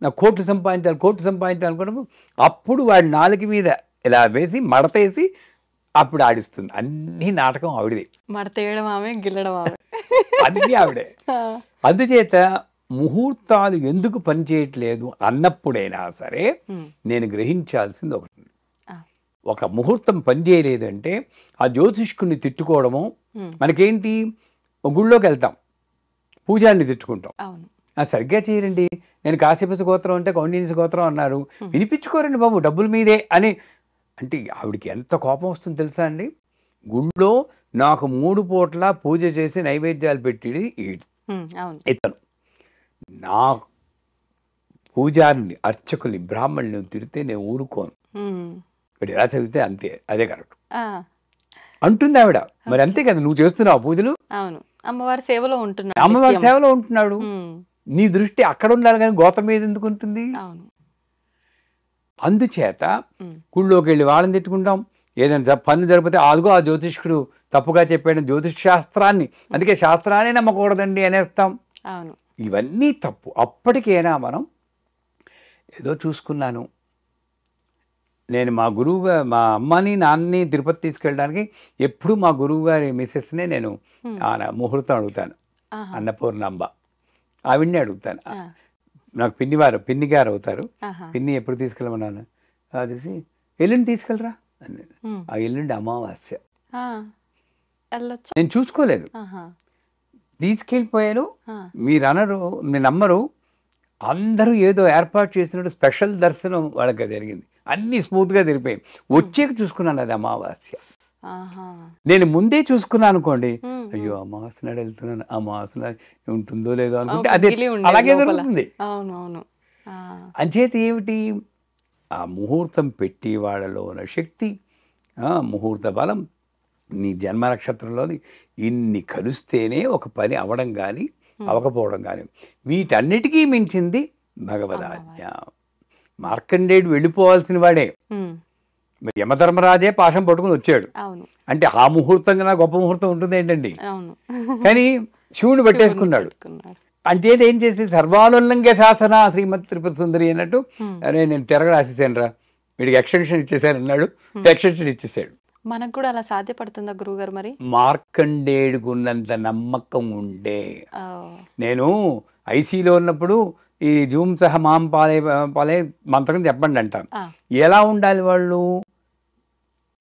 నా కోట్లు సంపాదించాలి అనుకున్నప్పుడు అప్పుడు వాడి నాలుక మీద ఇలా వేసి మడతేసి అప్పుడు ఆడిస్తుంది. అన్ని నాటకం ఆవిడదే, మడతేయడం ఆమె, గిల్లడం ఆమె, అన్నీ ఆవిడే. అందుచేత ముహూర్తాలు ఎందుకు పనిచేయట్లేదు అన్నప్పుడైనా సరే నేను గ్రహించాల్సింది ఒకటి, ఒక ముహూర్తం పనిచేయలేదంటే ఆ జ్యోతిష్కుని తిట్టుకోవడము. మనకేంటి, గుళ్ళోకి వెళ్తాం, పూజారిని తిట్టుకుంటాం, సరిగ్గా చేయరండి, నేను కాశ్యప గోత్రం అంటే కౌండిన్య గోత్రం అన్నారు, వినిపించుకోరండి బాబు, డబ్బుల మీదే అని అంటే ఆవిడికి ఎంత కోపం వస్తుందో తెలుసా అండి. గుళ్ళో నాకు 3 పూట్ల పూజ చేసి నైవేద్యాలు పెట్టిది ఇతను, నా పూజారిని, అర్చకుల్ని, బ్రాహ్మణుని తిడితే నేను ఊరుకోను, ఇప్పుడు ఎలా చదివితే అంతే, అదే కరెక్ట్ అంటుంది ఆవిడ. మరి అంతే కదా, నువ్వు చేస్తున్నావు పూజలు, అమ్మవారి సేవలో ఉంటున్నాడు, అమ్మవారి సేవలో ఉంటున్నాడు, నీ దృష్టి అక్కడ ఉండాలి కానీ గోత్రం మీద ఎందుకు ఉంటుంది. అందుచేత గుళ్ళోకి వెళ్ళి వాళ్ళని తిట్టుకుంటాం, ఏదైనా పన్ను జరిపితే అదిగో ఆ జ్యోతిష్కుడు తప్పుగా చెప్పాడు, జ్యోతిష్ శాస్త్రాన్ని, అందుకే శాస్త్రాన్ని నమ్మకూడదండి అనేస్తాం. ఇవన్నీ తప్పు. అప్పటికైనా మనం ఏదో చూసుకున్నాను, నేను మా మా అమ్మని నాన్నని తిరుపతి తీసుకెళ్ళడానికి ఎప్పుడు మా గురువు గారి మిసెస్నే నేను ముహూర్తం అడుగుతాను, అన్నపూర్ణాంబ ఆవిడ్ని అడుగుతాను. నాకు పిన్ని గారు అవుతారు, పిన్ని ఎప్పుడు తీసుకెళ్ళమన్నాను, చూసి ఎల్లుండి తీసుకెళ్ళరా అని. ఆ ఎల్లుండి అమావాస్య, నేను చూసుకోలేదు, తీసుకెళ్ళిపోయాను. మీరు అనరు, నేను నమ్మరు, అందరూ ఏదో ఏర్పాటు చేసినట్టు స్పెషల్ దర్శనం వాళ్ళకి జరిగింది, అన్నీ స్మూత్గా తిరిగిపోయి వచ్చేకి చూసుకున్నాను, అది అమావాస్య. నేను ముందే చూసుకున్నాను అనుకోండి, అయ్యో అమావాస్య నాడు వెళ్తున్నాను, అమావాస్య నాడు ఉంటుందో లేదో అనుకుంటే అదే అలాగే జరుగుతుంది. అంచేత ఏమిటి, ఆ ముహూర్తం పెట్టి వాళ్ళలో ఉన్న శక్తి, ముహూర్త బలం, నీ జన్మ నక్షత్రంలోని ఇన్ని కలుస్తేనే ఒక పని అవడం కానీ అవకపోవడం కానీ. వీటన్నిటికీ మించింది భగవదాజ్ఞ. మార్కండేయుడు వెళ్ళిపోవాల్సిన వాడే, యమధర్మరాజే పాశం పట్టుకుని వచ్చాడు అంటే ఆ ముహూర్తం కన్నా గొప్ప ముహూర్తం ఉంటుంది ఏంటండి. కానీ శివుని పెట్టేసుకున్నాడు. అంటే ఏం చేసి సర్వానుల్లంఘ్య శాసన శ్రీమతి త్రిపుర సుందరి అన్నట్టు, అరే నేను తిరగ రాసేసాను రా, వీడికి ఎక్స్టెన్షన్ ఇచ్చేసాను అన్నాడు, ఎక్స్టెన్షన్ ఇచ్చేసాడు. మనకు కూడా అలా సాధ్యపడుతుందా గురువుగారు? మరి మార్కండేయుడికి ఉన్నంత నమ్మకం ఉండే, నేను ఐసీలో ఉన్నప్పుడు ఈ జూమ్ సహ మాం పాలే మంత్రం చెప్పండి అంటాను. ఎలా ఉండాలి వాళ్ళు,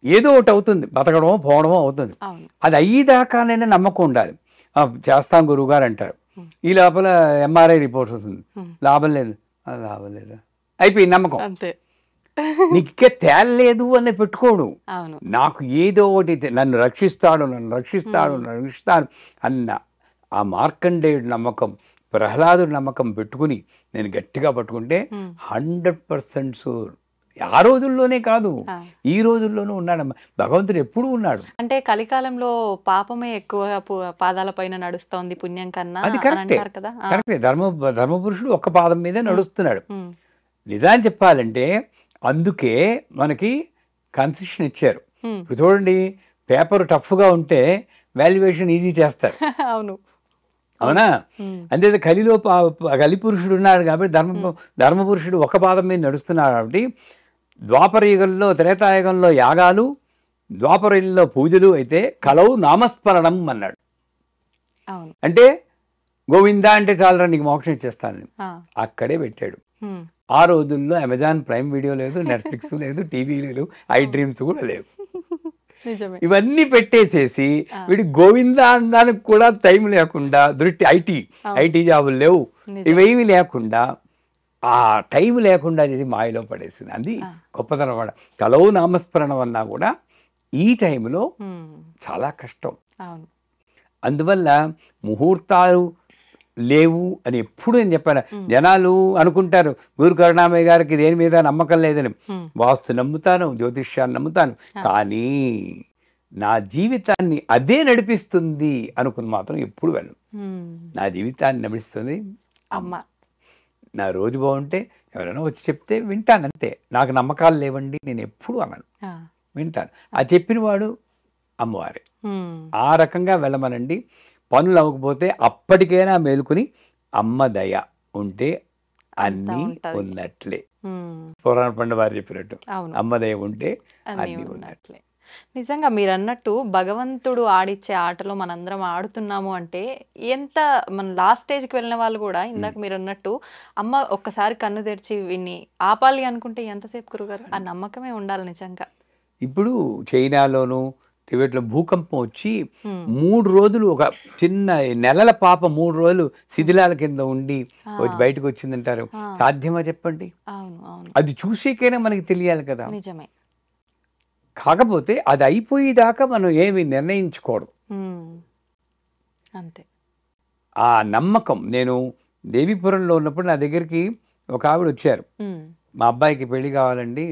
ఏదో ఒకటి అవుతుంది, బతకడమో పోవడమో అవుతుంది, అది అయ్యేదాకానైనా నమ్మకం ఉండాలి. చేస్తాం గురువు గారు అంటారు, ఈ లోపల ఎంఆర్ఐ రిపోర్ట్స్ వస్తుంది, లాభం లేదు అయిపోయి నమ్మకం అంతే. నీకే తేలలేదు అని పెట్టుకోడు, నాకు ఏదో ఒకటి నన్ను రక్షిస్తాడు అన్న ఆ మార్కండేయుడు నమ్మకం, ప్రహ్లాదుడు నమ్మకం పెట్టుకుని నేను గట్టిగా పట్టుకుంటే 100% షూర్. ఆ రోజుల్లోనే కాదు, ఈ రోజుల్లోనూ ఉన్నాడు భగవంతుడు, ఎప్పుడు ఉన్నాడు. అంటే కలికాలంలో పాపమే ఎక్కువ పాదాల పైన నడుస్తోంది పుణ్యం కన్నా. అది కరెక్టే, ధర్మపురుషుడు ఒక్క పాదం మీదే నడుస్తున్నాడు. నిజాన్ని చెప్పాలంటే అందుకే మనకి కన్సెషన్ ఇచ్చారు. ఇప్పుడు చూడండి, పేపర్ టఫ్గా ఉంటే వాల్యుయేషన్ ఈజీ చేస్తారు, అవునా? అంతే కలిలో కలిపురుషుడు ఉన్నాడు కాబట్టి ధర్మపురుషుడు ఒక పాదం మీద నడుస్తున్నాడు కాబట్టి ద్వాపర యుగంలో, త్రేతాయుగంలో యాగాలు, ద్వాపర యుగంలో పూజలు అయితే కలవు నామస్మరణం అన్నాడు. అంటే గోవిందా అంటే చాలరా నీకు మోక్షం ఇచ్చేస్తానని అక్కడే పెట్టాడు. ఆ రోజుల్లో అమెజాన్ ప్రైమ్ వీడియో లేదు, నెట్ఫ్లిక్స్ లేదు, టీవీ లేదు, ఐ డ్రీమ్స్ కూడా లేవు. నిజమే. ఇవన్నీ పెట్టేసేసి వీడి గోవింద అనడానికి కూడా టైం లేకుండా ఐటీ జాబులు లేవు, ఇవేమి లేకుండా ఆ టైం లేకుండా చేసి మాయలో పడేసింది. అది గొప్పతనం అన్నమాట. కలవు నామస్మరణం అన్నా కూడా ఈ టైంలో చాలా కష్టం. అందువల్ల ముహూర్తాలు లేవు అని ఎప్పుడు నేను చెప్పాను. జనాలు అనుకుంటారు గురు కరుణామయ్య గారికి దేని మీద నమ్మకం లేదని. వాస్తు నమ్ముతాను, జ్యోతిష్యాన్ని నమ్ముతాను, కానీ నా జీవితాన్ని అదే నడిపిస్తుంది అనుకుని మాత్రం ఎప్పుడు వెళ్ళను. నా జీవితాన్ని నడిపిస్తుంది అమ్మ. నా రోజు బాగుంటే ఎవరైనా వచ్చి చెప్తే వింటాను, అంతే. నాకు నమ్మకాలు లేవండి నేను ఎప్పుడు అన్నాను, వింటాను. ఆ చెప్పిన వాడు అమ్మవారే. ఆ రకంగా వెళ్ళమనండి. పనులు అవ్వకపోతే అప్పటికైనా మేలుకుని అమ్మ దయ ఉంటే అన్నీ ఉన్నట్లే. పురాణ పండు వారు చెప్పినట్టు అమ్మ దయ ఉంటే అన్నీ ఉన్నట్లే. నిజంగా మీరు అన్నట్టు భగవంతుడు ఆడిచ్చే ఆటలో మనందరం ఆడుతున్నాము అంటే ఎంత మన లాస్ట్ స్టేజ్కి వెళ్ళిన వాళ్ళు కూడా ఇందాక మీరు అన్నట్టు అమ్మ ఒక్కసారి కన్ను తెరిచి విని ఆపాలి అనుకుంటే ఎంతసేపు గురుగారు? ఆ నమ్మకమే ఉండాలి నిజంగా. ఇప్పుడు చైనాలోను టిబెట్లో భూకంపం వచ్చి 3 రోజులు ఒక చిన్న నెలల పాప 3 రోజులు శిథిలాల కింద ఉండి బయటకు వచ్చిందంటారు. సాధ్యమా చెప్పండి? అది చూసేకైనా మనకి తెలియాలి కదా. నిజమే. కాకపోతే అది అయిపోయేదాకా మనం ఏమి నిర్ణయించకూడదు. అంతే. ఆ నమ్మకం. నేను దేవీపురంలో ఉన్నప్పుడు నా దగ్గరికి ఒక ఆవిడ వచ్చారు. మా అబ్బాయికి పెళ్లి కావాలండి,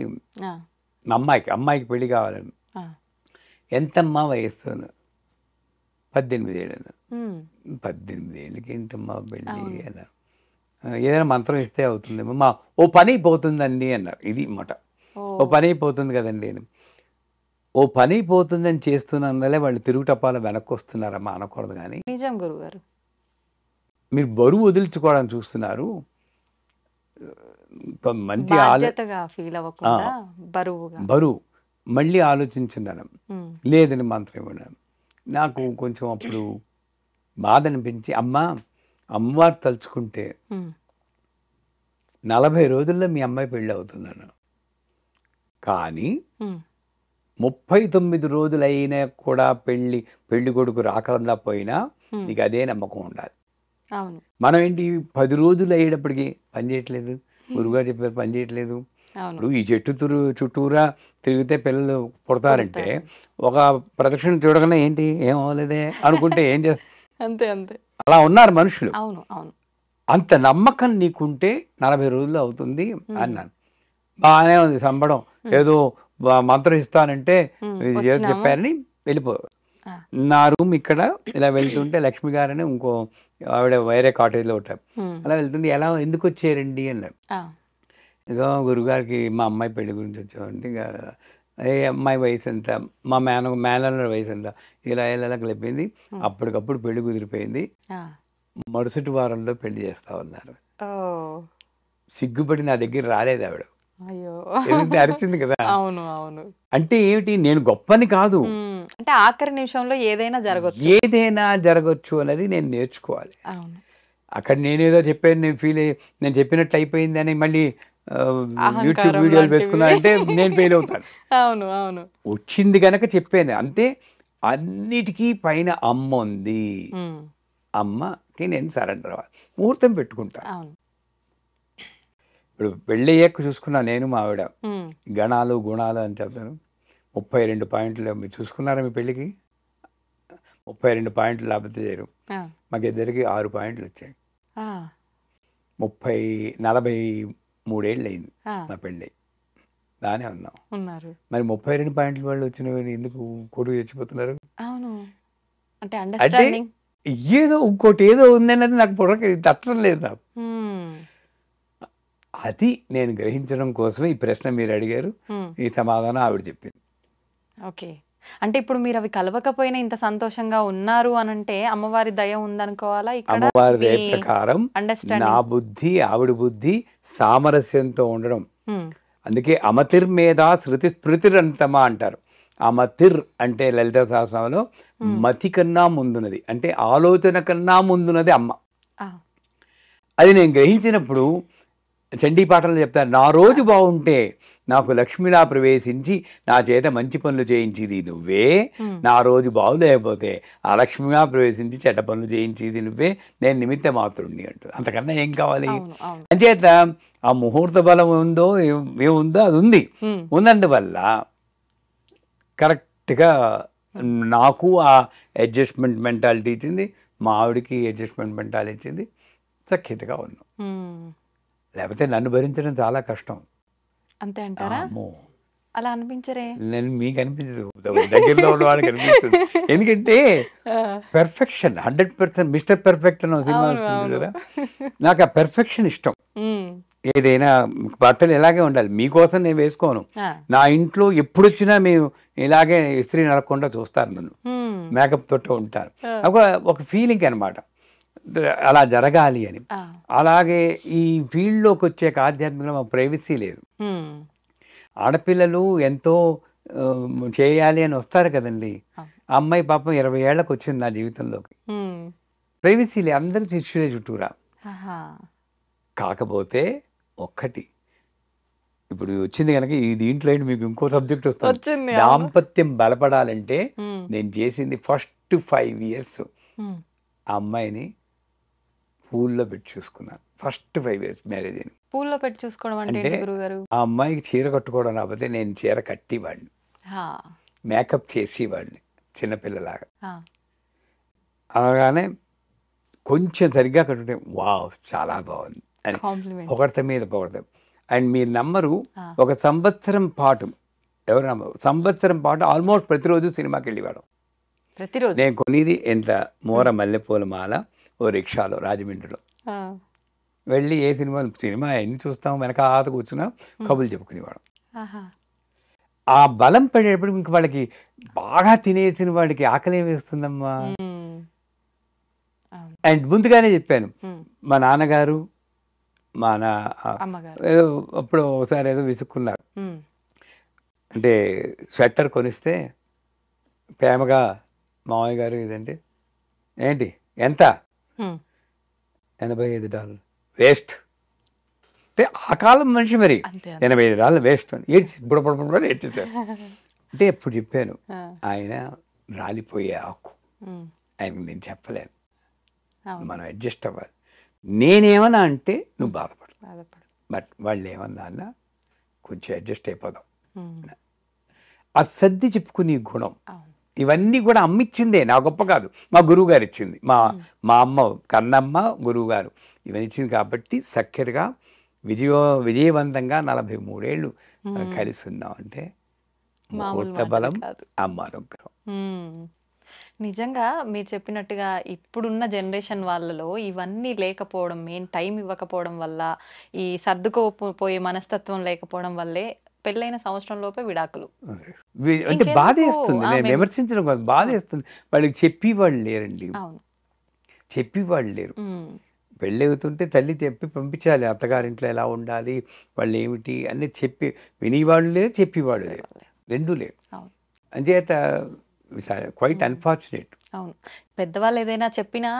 మా అమ్మాయికి పెళ్లి కావాలండి. ఎంతమ్మా వయస్సు? 18 ఏళ్ళు. 18 ఏళ్ళకి ఏంటమ్మా పెళ్ళి అన్నారు. ఏదైనా మంత్రం ఇస్తే అవుతుందేమో, ఓ పని అయిపోతుందండి అన్నారు. ఇది మాట, ఓ పని అయిపోతుంది కదండి అని. ఓ పని అయిపోతుందని చేస్తున్నందువల్లే వాళ్ళు తిరుగుటప్పాల వెనక్కి వస్తున్నారమ్మా అనకూడదు. కానీ నిజం గురుగారు, మీరు బరువు వదిలించుకోవడానికి చూస్తున్నారు. మంచి బరువు మళ్ళీ ఆలోచించున్నాను. లేదని మంత్రం ఇవ్వడం నాకు కొంచెం అప్పుడు బాధ అనిపించి, అమ్మవారు తలుచుకుంటే 40 రోజుల్లో మీ అమ్మాయి పెళ్ళి అవుతున్నాను, కానీ 39 రోజులైనా కూడా పెళ్లి కొడుకు రాకుండా పోయినా నీకు అదే నమ్మకం ఉండాలి. మనం ఏంటి 10 రోజులు అయ్యేటప్పటికి పని చేయట్లేదు, గురుగారు చెప్పారు పని చేయట్లేదు. ఇప్పుడు ఈ చెట్టు చుట్టూరా తిరిగితే పిల్లలు పుడతారంటే ఒక ప్రదక్షిణ చూడగానే ఏంటి ఏం అవ్వలేదే అనుకుంటే ఏం చేస్తా, అంతే అంతే. అలా ఉన్నారు మనుషులు. అవును అవును. అంత నమ్మకం నీకుంటే 40 రోజుల్లో అవుతుంది అన్నాను. బాగానే ఉంది సంబడం, ఏదో మంత్రం ఇస్తానంటే చెప్పారని వెళ్ళిపో. నా రూమ్ ఇక్కడ ఇలా వెళ్తుంటే లక్ష్మి గారని ఇంకో ఆవిడ వేరే కాటేజ్లో ఉంటారు. అలా వెళ్తుంది, ఎందుకు వచ్చారండి అన్నారు. ఇదో గురుగారికి మా అమ్మాయి పెళ్లి గురించి వచ్చామండి. ఏ అమ్మాయి వయసు ఎంత, మా మేనల్లుడి వయసు ఎంత, ఇలా కలిపింది. అప్పటికప్పుడు పెళ్లి కుదిరిపోయింది. మరుసటి వారంలో పెళ్లి చేస్తా ఉన్నారు. సిగ్గుపడి నా దగ్గర రాలేదు ఆవిడ. అరిచింది కదా. అవును అవును. అంటే ఏమిటి, నేను గొప్పని కాదు, అంటే ఆఖరి నిమిషంలో ఏదైనా జరగచ్చు అనేది నేను నేర్చుకోవాలి. అక్కడ నేనేదో చెప్పాను, నేను చెప్పినట్టు అయిపోయింది అని మళ్ళీ యూట్యూబ్ వీడియోలు వేసుకున్నా అంటే నేను ఫెయిల్ అవుతాను. అవును అవును. వచ్చింది కనుక చెప్పాను అంతే. అన్నిటికీ పైన అమ్మ ఉంది, అమ్మకి నేను సరెండర్ అవ్వాలి, ముహూర్తం పెట్టుకుంటాను. ఇప్పుడు పెళ్ళి అయ్యాక చూసుకున్నా నేను మా ఆవిడ గణాలు గుణాలు అని చెప్తాను. 32 పాయింట్లు మీరు చూసుకున్నారా మీ పెళ్ళికి? 32 పాయింట్లు లేకపోతే చేయరు. మాకు ఇద్దరికి 6 పాయింట్లు వచ్చాయి. 43 ఏళ్ళు అయింది మా పెళ్ళి, బాగానే ఉన్నాం. మరి 32 పాయింట్లు వాళ్ళు వచ్చినవి ఎందుకు కొడుకు చచ్చిపోతున్నారు? అంటే ఏదో ఇంకోటి ఏదో ఉందన్నది నాకు పొడక తట్టడం లేదు నాకు. అది నేను గ్రహించడం కోసమే ఈ ప్రశ్న మీరు అడిగారు, ఈ సమాధానం ఆవిడ చెప్పింది. ఓకే. అంటే ఇప్పుడు మీరు అవి కలవకపోయినా ఇంత సంతోషంగా ఉన్నారు అనంటే అమ్మవారి దయ ఉందనుకోవాలా? అమ్మవారి దయ ప్రకారం నా బుద్ధి ఆవిడ బుద్ధి సామరస్యంతో ఉండడం. అందుకే అమతిర్మేధా శృతి స్మృతిరంతమా అంటారు. అమతిర్ అంటే లలిత సహస్రనామంలో మతి కన్నా ముందున్నది, అంటే ఆలోచన కన్నా ముందున్నది అమ్మ. అది నేను గ్రహించినప్పుడు చండీ పాటలు చెప్తారు, నా రోజు బాగుంటే నాకు లక్ష్మిలా ప్రవేశించి నా చేత మంచి పనులు చేయించేది నువ్వే, నా రోజు బాగులేకపోతే ఆ లక్ష్మిగా ప్రవేశించి చెడ్డ పనులు చేయించేది నువ్వే, నేను నిమిత్త మాత్రుడిని అంటూ. అంతకన్నా ఏం కావాలి? అంచేత ఆ ముహూర్త బలం ఉందో ఏముందో అది ఉంది. ఉన్నందువల్ల కరెక్ట్గా నాకు ఆ అడ్జస్ట్మెంట్ మెంటాలిటీ ఇచ్చింది, మా ఆవిడకి అడ్జస్ట్మెంట్ మెంటాలిటీ ఇచ్చింది, సఖ్యతగా ఉన్నాం. లేకపోతే నన్ను భరించడం చాలా కష్టం. అంతే అంటారా? అలా అనిపించరే? నేను మీకు అనిపించదు, దగ్గరలో ఉన్న వాళ్ళకి అనిపిస్తుంది. ఎందుకంటే పెర్ఫెక్షన్ 100%. మిస్టర్ పెర్ఫెక్ట్ అన్న సినిమా వచ్చింది కదా, నాకు ఆ పెర్ఫెక్షన్ ఇష్టం. ఏదైనా బట్టలు ఇలాగే ఉండాలి, మీకోసం నేను వేసుకోను. నా ఇంట్లో ఎప్పుడు వచ్చినా మేము ఇలాగే ఇస్త్రీ నడకుండా చూస్తారు, నన్ను మేకప్ తోటే ఉంటారు. ఒక ఫీలింగ్ అనమాట, అలా జరగాలి అని. అలాగే ఈ ఫీల్డ్లోకి వచ్చాక ఆధ్యాత్మికంగా మాకు ప్రైవసీ లేదు. ఆడపిల్లలు ఎంతో చేయాలి అని వస్తారు కదండి. అమ్మాయి పాపం 20 ఏళ్ళకి వచ్చింది నా జీవితంలోకి. ప్రైవసీ లేదు, అందరూ శిష్యులే చుట్టూరా. కాకపోతే ఒక్కటి ఇప్పుడు వచ్చింది కనుక ఈ దీంట్లో మీకు ఇంకో సబ్జెక్ట్ వస్తుంది. దాంపత్యం బలపడాలంటే నేను చేసింది ఫస్ట్ 5 years ఆ అమ్మాయిని పూల్లో పెట్టి చూసుకున్నాను. ఫస్ట్ 5 years మ్యారేజ్ అయిన పూల్లో పెట్టి చూసుకోవడం అంటే ఆ అమ్మాయికి చీర కట్టుకోవడం రాకపోతే నేను చీర కట్టివాడిని, మేకప్ చేసేవాడిని చిన్నపిల్లలాగా. అలాగానే కొంచెం సరిగ్గా కట్టుకుంటే వావ్ చాలా బాగుంది అని పొగడత మీద పొగడతాం. అండ్ మీరు నమ్మరు, ఒక సంవత్సరం పాటు ఎవరు నమ్మరు, సంవత్సరం పాటు ఆల్మోస్ట్ ప్రతిరోజు సినిమాకి వెళ్ళేవాడు. ప్రతిరోజు నేను కొనేది ఎంత మోర మల్లెపూల మాల ఓ రిక్షాలో రాజమండ్రిలో వెళ్ళి ఏ సినిమా ఎన్ని చూస్తాం వెనక ఆత కూర్చున్నా కబుర్లు చెప్పుకునేవాడు. ఆ బలం పడేటప్పుడు ఇంక వాళ్ళకి బాగా తినేసిన వాడికి ఆకలి వేస్తుందమ్మా. అండ్ ముందుగానే చెప్పాను, మా నాన్నగారు మా ఏదో అప్పుడు ఒకసారి ఏదో విసుక్కున్నారు. అంటే స్వెటర్ కొనిస్తే ప్రేమగా మామయ్య గారు ఇదంటే ఏంటి ఎంత, $85 వేస్ట్ అంటే ఆ కాలం మనిషి మరి $85 వేస్ట్ అని ఏడ్చి బుడబుడబుడ ఏడ్చేసారు. అంటే ఎప్పుడు చెప్పాను, ఆయన రాలిపోయే ఆకు, ఆయనకు నేను చెప్పలేను, మనం అడ్జస్ట్ అవ్వాలి. నేనేమన్నా అంటే నువ్వు బాధపడు, బట్ వాళ్ళు ఏమన్నా అన్నా కొంచెం అడ్జస్ట్ అయిపోదాం. ఆ సర్ది చెప్పుకునే గుణం ఇవన్నీ కూడా అమ్మిచ్చిందే, నా గొప్ప కాదు, మా గురువు గారు ఇచ్చింది. మా అమ్మ కన్నమ్మ గురువు గారు ఇవన్నీ ఇచ్చింది. కాబట్టి సఖ్యతగా విజయవంతంగా 43 ఏళ్ళు కలిసి ఉన్నాం అంటే ముహూర్త బలం, అమ్మ అనుగ్రహం. నిజంగా మీరు చెప్పినట్టుగా ఇప్పుడున్న జనరేషన్ వాళ్ళలో ఇవన్నీ లేకపోవడం, మెయిన్ టైం ఇవ్వకపోవడం వల్ల, ఈ సర్దుకోపోయే మనస్తత్వం లేకపోవడం వల్లే పెళ్ళైన సంవత్సరం లోపే విడాకులు. అంటే బాధేస్తుంది, నేను విమర్శించడం కాదు, బాధేస్తుంది. వాళ్ళకి చెప్పేవాళ్ళు లేరండి, చెప్పేవాళ్ళు లేరు. పెళ్ళి అవుతుంటే తల్లి చెప్పి పంపించాలి, అత్తగారింట్లో ఎలా ఉండాలి, వాళ్ళు ఏమిటి అని చెప్పి వినేవాళ్ళు లేరు, చెప్పేవాళ్ళు లేరు, రెండూ లేరు. అంచేత క్వైట్ అన్ఫార్చునేట్. అవును, పెద్దవాళ్ళు ఏదైనా చెప్పినా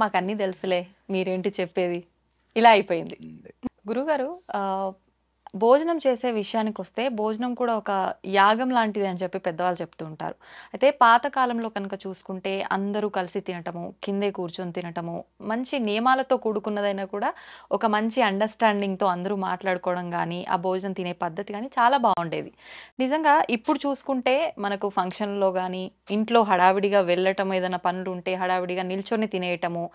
మాకు అన్నీ తెలుసులే, మీరేంటి చెప్పేది, ఇలా అయిపోయింది. గురుగారు, భోజనం చేసే విషయానికి వస్తే భోజనం కూడా ఒక యాగం లాంటిది అని చెప్పి పెద్దవాళ్ళు చెప్తూ ఉంటారు. అయితే పాతకాలంలో కనుక చూసుకుంటే అందరూ కలిసి తినటము, కిందే కూర్చొని తినటము, మంచి నియమాలతో కూడుకున్నదైనా కూడా ఒక మంచి అండర్స్టాండింగ్తో అందరూ మాట్లాడుకోవడం కానీ, ఆ భోజనం తినే పద్ధతి కానీ చాలా బాగుండేది. నిజంగా ఇప్పుడు చూసుకుంటే మనకు ఫంక్షన్లో కానీ, ఇంట్లో హడావిడిగా వెళ్ళటం, ఏదైనా పనులు ఉంటే హడావిడిగా నిల్చొని తినేయటము,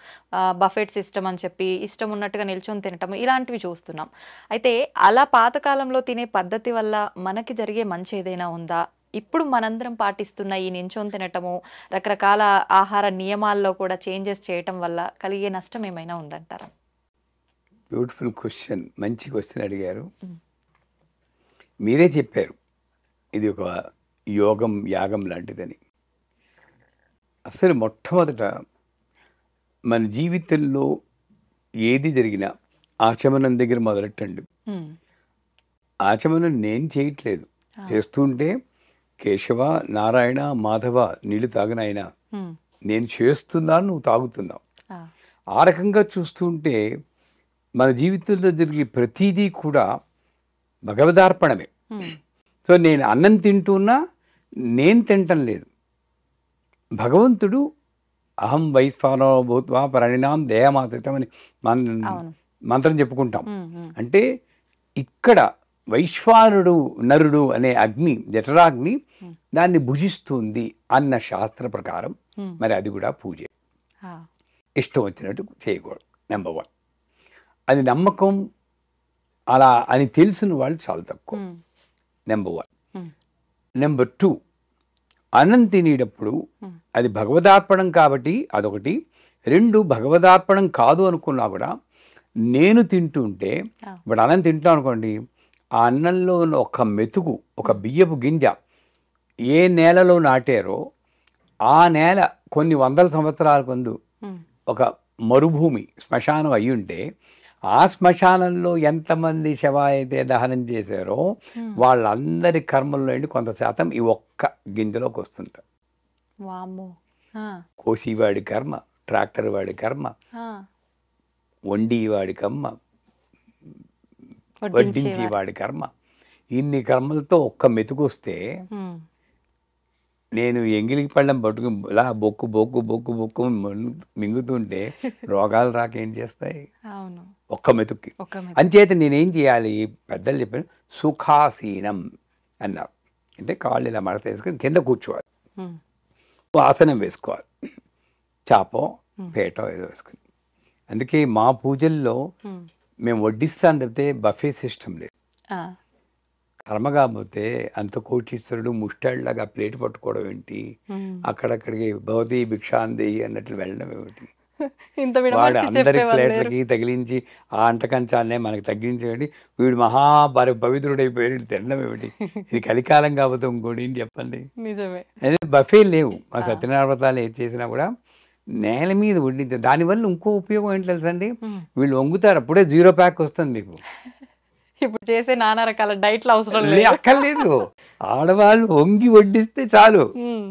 బఫెట్ సిస్టమ్ అని చెప్పి ఇష్టం ఉన్నట్టుగా నిల్చొని తినటము, ఇలాంటివి చూస్తున్నాం. అయితే అలా పాతకాలంలో తినే పద్ధతి వల్ల మనకి జరిగే మంచి ఏదైనా ఉందా? ఇప్పుడు మనందరం పాటిస్తున్న ఈ నించొని తినటము, రకరకాల ఆహార నియమాల్లో కూడా చేంజెస్ చేయటం వల్ల కలిగే నష్టం ఏమైనా ఉందంటారా? బ్యూటిఫుల్ క్వశ్చన్, మంచి క్వశ్చన్ అడిగారు. మీరే చెప్పారు ఇది ఒక యాగం లాంటిదని. అసలు మొట్టమొదట మన జీవితంలో ఏది జరిగినా ఆచమనం దగ్గర మొదలెట్టండి. ఆచమనం నేను చేయట్లేదు, చేస్తుంటే కేశవ, నారాయణ, మాధవ నీళ్ళు తాగనైనా నేను చేస్తున్నాను, నువ్వు తాగుతున్నావు. ఆ రకంగా చూస్తుంటే మన జీవితంలో జరిగే ప్రతిదీ కూడా భగవదార్పణమే. ఉమ్, సో నేను అన్నం తింటున్నా నేను తింటం లేదు. భగవంతుడు అహం వైశ్వానో భూత్వా ప్రణినాం దేహమాత్రితం అని అవును. మంత్రం చెప్పుకుంటాం. ఉమ్, ఉమ్, అంటే ఇక్కడ వైశ్వానుడు నరుడు అనే అగ్ని జఠరాగ్ని దాన్ని భుజిస్తుంది అన్న శాస్త్ర ప్రకారం ఉమ్, మరి అది కూడా పూజ. ఆ, ఇష్టం వచ్చినట్టు చేయకూడదు. నెంబర్ 1 అది నమ్మకం అలా అని తెలిసిన వాళ్ళు చాలా తక్కువ. ఉమ్, నెంబర్ 1. ఉమ్, నెంబర్ 2 అన్నం తినేటప్పుడు ఉమ్, అది భగవదార్పణం కాబట్టి అదొకటి. 2 భగవదార్పణం కాదు అనుకున్నా కూడా నేను తింటుంటే ఆ, ఇప్పుడు అన్నం తింటాం అనుకోండి, ఆ అన్నంలో ఉన్న ఒక మెతుకు ఒక బియ్యపు గింజ ఏ నేలలో నాటారో ఆ నేల కొన్ని వందల సంవత్సరాల ముందు ఉమ్, ఒక మరుభూమి శ్మశానం అయి ఉంటే ఆ శ్మశానంలో ఎంతమంది శవ అయితే దహనం చేశారో ఉమ్, వాళ్ళందరి కర్మల్లో కొంత శాతం ఈ ఒక్క గింజలోకి వస్తుంది. వామ్మో, ఆ, కోసివాడి కర్మ, ట్రాక్టర్ వాడి కర్మ, ఆ, వండి వాడి కర్మ, వడ్డించి వడ్డించేవారు. వాడి కర్మ, ఇన్ని కర్మలతో ఒక్క మెతుకు వస్తే ఉమ్, నేను ఎంగిలికి పళ్ళం పట్టుకుని ఇలా బొక్కు బొక్కు బొక్కు బొక్కు మింగుతుంటే రోగాలు రాక ఏం చేస్తాయి అవును. ఒక్క మెతుక్కి. ఒక అంచేత నేనేం చేయాలి, పెద్దలు చెప్పాను సుఖాసీనం అన్నారు. అంటే కాళ్ళు ఇలా మడత వేసుకొని కింద కూర్చోవాలి, ఉమ్, ఆసనం వేసుకోవాలి, చాపో పేటో ఏదో వేసుకుని. అందుకే మా పూజల్లో ఉమ్, మేము వడ్డిస్తాం తప్పితే బఫే సిస్టమ్ లేదు. ఆ, కర్మ కాకపోతే అంత కోటీశ్వరుడు ముష్టాళ్ళలాగా ప్లేట్ పట్టుకోవడం ఏంటి, ఉమ్. అక్కడక్కడికి భవతి భిక్షాందేహి అన్నట్లు వెళ్ళడం ఏమిటి, ఇంత వాడు విడమర్చి అందరి చెప్పేవాళ్ళు లేరు. ప్లేట్లకి తగిలించి ఆ అంటకంచాలనే మనకి తగ్గించేయండి, వీడు పవిత్రుడైపోయాడు వీడు తినడం ఏమిటి, ఇది కలికాలం కాకపోతే ఇంకోటి ఏంటి చెప్పండి. నిజమే. అదే బఫే లేవు. మా సత్యనారాయణ వ్రతాలు ఏది చేసినా కూడా నేల మీద వడ్డించారు. దానివల్ల ఇంకో ఉపయోగం ఏంటి తెలుసండి, ఉమ్. వీళ్ళు వంగుతారు అప్పుడే 0 ప్యాక్ వస్తుంది మీకు. ఇప్పుడు చేసే నానా రకాల డైట్లు అవసరం లే, లేదు. అక్కర్లేదు. ఆడవాళ్ళు వంగి వడ్డిస్తే చాలు, ఉమ్,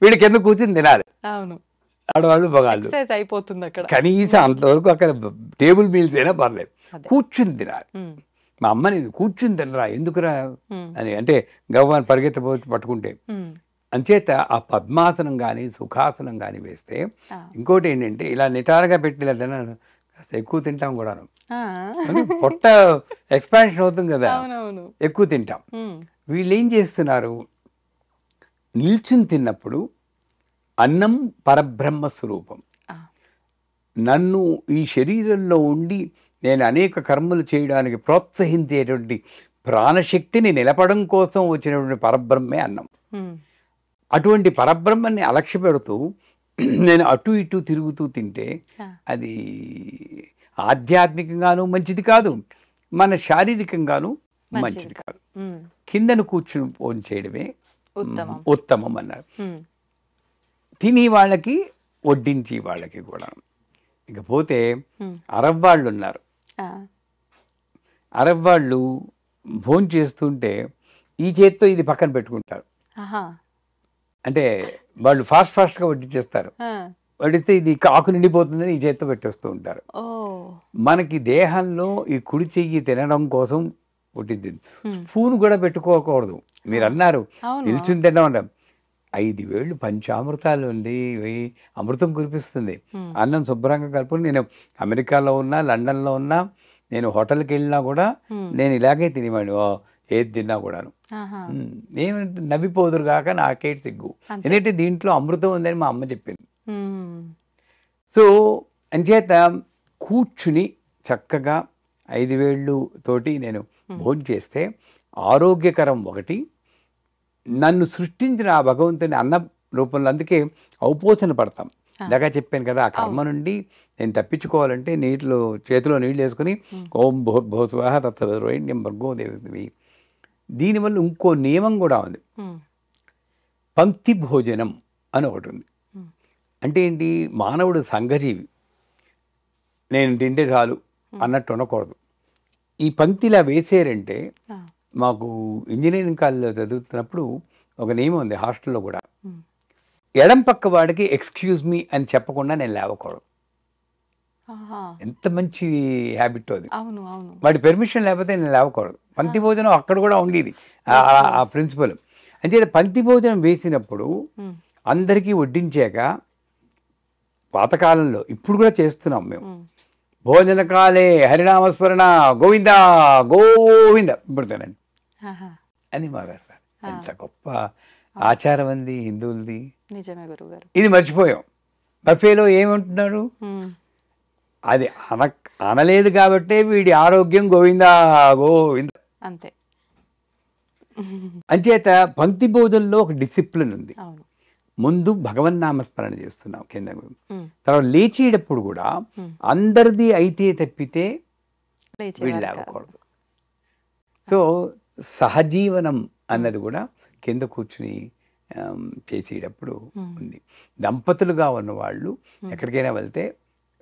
వీళ్ళు కింద కూర్చుని తినాలి. అవును. ఆడవాళ్ళు మగాళ్ళు ఎక్సర్సైజ్ అయిపోతుంది అక్కడ. కనీసం అంతవరకు అక్కడ టేబుల్ మీల్స్ అయినా పర్లేదు, అదే. కూర్చుని తినాలి. ఉమ్, మా అమ్మని కూర్చుని తినరా ఎందుకురా ఉమ్, అని అంటే గవ్వాన్ని పరిగెత్తపోతే పట్టుకుంటే. ఉమ్, అంచేత ఆ పద్మాసనం కానీ సుఖాసనం కానీ వేస్తే ఆ, ఇంకోటి ఏంటంటే ఇలా నిటారుగా పెట్టి ఇలా తినను కాస్త ఎక్కువ తింటాం కూడాను. ఆ, పొట్ట ఎక్స్పాన్షన్ అవుతుంది కదా, అవునవును. ఎక్కువ తింటాం. ఉమ్, వీళ్ళు ఏం చేస్తున్నారు, నిల్చుని తిన్నప్పుడు అన్నం పరబ్రహ్మ స్వరూపం. ఆ, నన్ను ఈ శరీరంలో ఉండి నేను అనేక కర్మలు చేయడానికి ప్రోత్సహించేటువంటి ప్రాణశక్తిని నిలపడం కోసం వచ్చినటువంటి పరబ్రహ్మే అన్నం. ఉమ్, అటువంటి పరబ్రహ్మని అలక్ష్య పెడుతూ నేను అటు ఇటు తిరుగుతూ తింటే ఆ, అది ఆధ్యాత్మికంగాను మంచిది కాదు, మన శారీరకంగాను మంచిది కాదు. ఉమ్, కిందను కూర్చుని ఫోన్ చేయడమే ఉత్తమం. ఉత్తమం అన్నారు. ఉమ్, తిని వాళ్ళకి వడ్డించి వాళ్ళకి కూడా. ఇకపోతే ఉమ్, అరబ్ వాళ్ళు ఉన్నారు. ఆ, అరబ్ వాళ్ళు భోజనం చేస్తుంటే ఈ చేత్తో ఇది పక్కన పెట్టుకుంటారు. ఆహా, అంటే వాళ్ళు ఫాస్ట్గా వడ్డించేస్తారు. ఆ, వడిస్తే ఇది ఆకు నిండిపోతుందని ఈ చేత్తో పెట్టేస్తూ ఉంటారు. ఓ, మనకి దేహంలో ఈ కుడి చెయ్యి తినడం కోసం పుట్టింది. ఉమ్, స్పూన్ కూడా పెట్టుకోకూడదు. మీరు అన్నారు అవును. నిల్చుని తినడం అంటారు. 5 వేళ్ళు పంచామృతాలు ఉంది, అమృతం కురిపిస్తుంది. ఉమ్, అన్నం శుభ్రంగా కలుపుకొని నేను అమెరికాలో ఉన్నా లండన్లో ఉన్నా నేను హోటల్కి వెళ్ళినా కూడా ఉమ్, నేను ఇలాగే తినేవాడిని. ఏది తిన్నా కూడాను. ఆహా, ఏమంటే నవ్విపోదురు కాక నాకేటి సిగ్గు, అంతే. ఎందుకంటే దీంట్లో అమృతం ఉందని మా అమ్మ చెప్పింది. ఉమ్, సో అంచేత కూర్చుని చక్కగా 5 వేళ్ళు తోటి నేను భోజనం చేస్తే ఆరోగ్యకరం ఒకటి. నన్ను సృష్టించిన ఆ భగవంతుని అన్న రూపంలో, అందుకే ఔపోసన పడతాం. ఇందాక చెప్పాను కదా, ఆ కర్మ నుండి నేను తప్పించుకోవాలంటే చేతిలో నీళ్ళు వేసుకుని ఓం భూర్భువస్వాహ తత్సవితుర్వరేణ్యం భర్గో దేవీ. దీనివల్ల ఇంకో నియమం కూడా ఉంది, ఉమ్, పంక్తి భోజనం అని ఒకటి ఉంది. ఉమ్, అంటే ఏంటి, మానవుడు సంఘజీవి, నేను తింటే చాలు అన్నట్టు ఉండకూడదు. ఈ పంక్తిలా వేసారంటే, ఆ, మాకు ఇంజనీరింగ్ కాలేజీలో చదువుతున్నప్పుడు ఒక నియమం ఉంది హాస్టల్లో కూడా, ఉమ్, ఎడం పక్క వాడికి ఎక్స్క్యూజ్ మీ అని చెప్పకుండా నేను లేవకూడదు. ఆహా! ఎంత మంచి హ్యాబిట్ అది. అవును. అవును. వాడి పెర్మిషన్ లేకపోతే నేను లేవకూడదు. పంక్తి భోజనం అక్కడ కూడా ఉండేది. ఓకే. ఆ ప్రిన్సిపల్. అంచేత పంక్తి భోజనం వేసినప్పుడు హ్మ్. అందరికీ వడ్డించాక పాతకాలంలో ఇప్పుడు కూడా చేస్తున్నాం మేము. హ్మ్. భోజనకాలే హరినామస్మరణ గోవిందా గోవింద ఇప్పుడు తినండి ఆహా! అని మొదలెడతారు. ఆ! ఎంత గొప్ప ఆచారం అంది హిందువులది. నిజమే గురువుగారు. ఇది మర్చిపోయాం. బఫేలో ఏమంటున్నారు? హ్మ్. అది అనలేదు కాబట్టే వీడి ఆరోగ్యం గోవిందా గోవింద. అంతే. అంచేత పంక్తి భోజనంలో ఒక డిసిప్లిన్ ఉంది. అవును. ముందు భగవన్నామస్మరణ చేస్తున్నాం కింద. హ్మ్. తర్వాత లేచేటప్పుడు కూడా హ్మ్. అందరిది అయితే తప్పితే వీళ్ళు లేచేవారు కాదు. లేవకూడదు. సో సహజీవనం అన్నది కూడా కింద కూర్చుని చేసేటప్పుడు హ్మ్. ఉంది. దంపతులుగా ఉన్నవాళ్ళు ఎక్కడికైనా వెళ్తే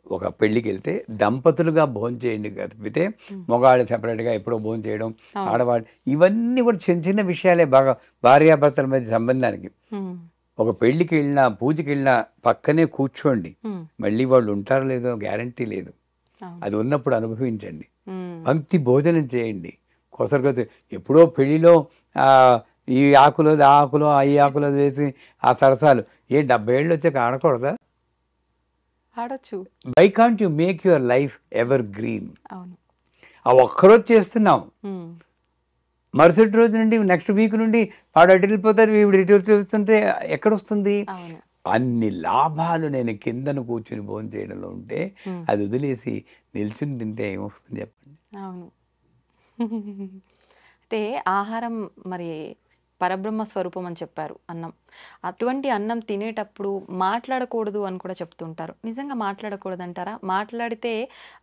ఒక పెళ్ళికి వెళ్తే దంపతులుగా భోంచేయండి తప్పితే మగవాళ్ళు సెపరేట్గా ఎప్పుడో భోంచేయడం, అవును. ఆడవాళ్ళు ఇవన్నీ కూడా చిన్న చిన్న విషయాలే. బాగా భార్యాభర్తల మధ్య సంబంధానికి హ్మ్. ఒక పెళ్ళికి వెళ్ళినా పూజకి వెళ్ళినా పక్కనే కూర్చోండి. హ్మ్. మళ్ళీ వాళ్ళు ఉంటారో లేదో గ్యారంటీ లేదు. అవును. అది ఉన్నప్పుడు అనుభవించండి. హ్మ్. పంక్తి భోజనం చేయండి. కొసరుగొద్దు ఎప్పుడో పెళ్ళిలో ఈ ఆకులో ఆ ఆకులో ఈ ఆకులో వేసి ఆ సరసాలు 70 ఏళ్ళు వచ్చాక ఆడకూడదా? ఆడొచ్చు. Why can't you make your life evergreen? అవును. ఆ ఒక్కరోజు చేస్తున్నాం. హ్మ్. మరుసటి రోజు నుండి నెక్స్ట్ వీక్ నుండి వాడు అటు వెళ్ళిపోతారు, ఈవిడ ఇటు చూస్తుంటే ఎక్కడొస్తుంది? అవును. అన్ని లాభాలు నేను కిందన కూర్చుని భోంచేయడంలో ఉంటే హ్మ్. అది వదిలేసి నిల్చుని తింటే ఏమొస్తుంది చెప్పండి? అవును. అయితే ఆహారం మరి పరబ్రహ్మ స్వరూపం అని చెప్పారు అన్నం. అటువంటి అన్నం తినేటప్పుడు మాట్లాడకూడదు అని కూడా చెప్తుంటారు. నిజంగా మాట్లాడకూడదంటారా? మాట్లాడితే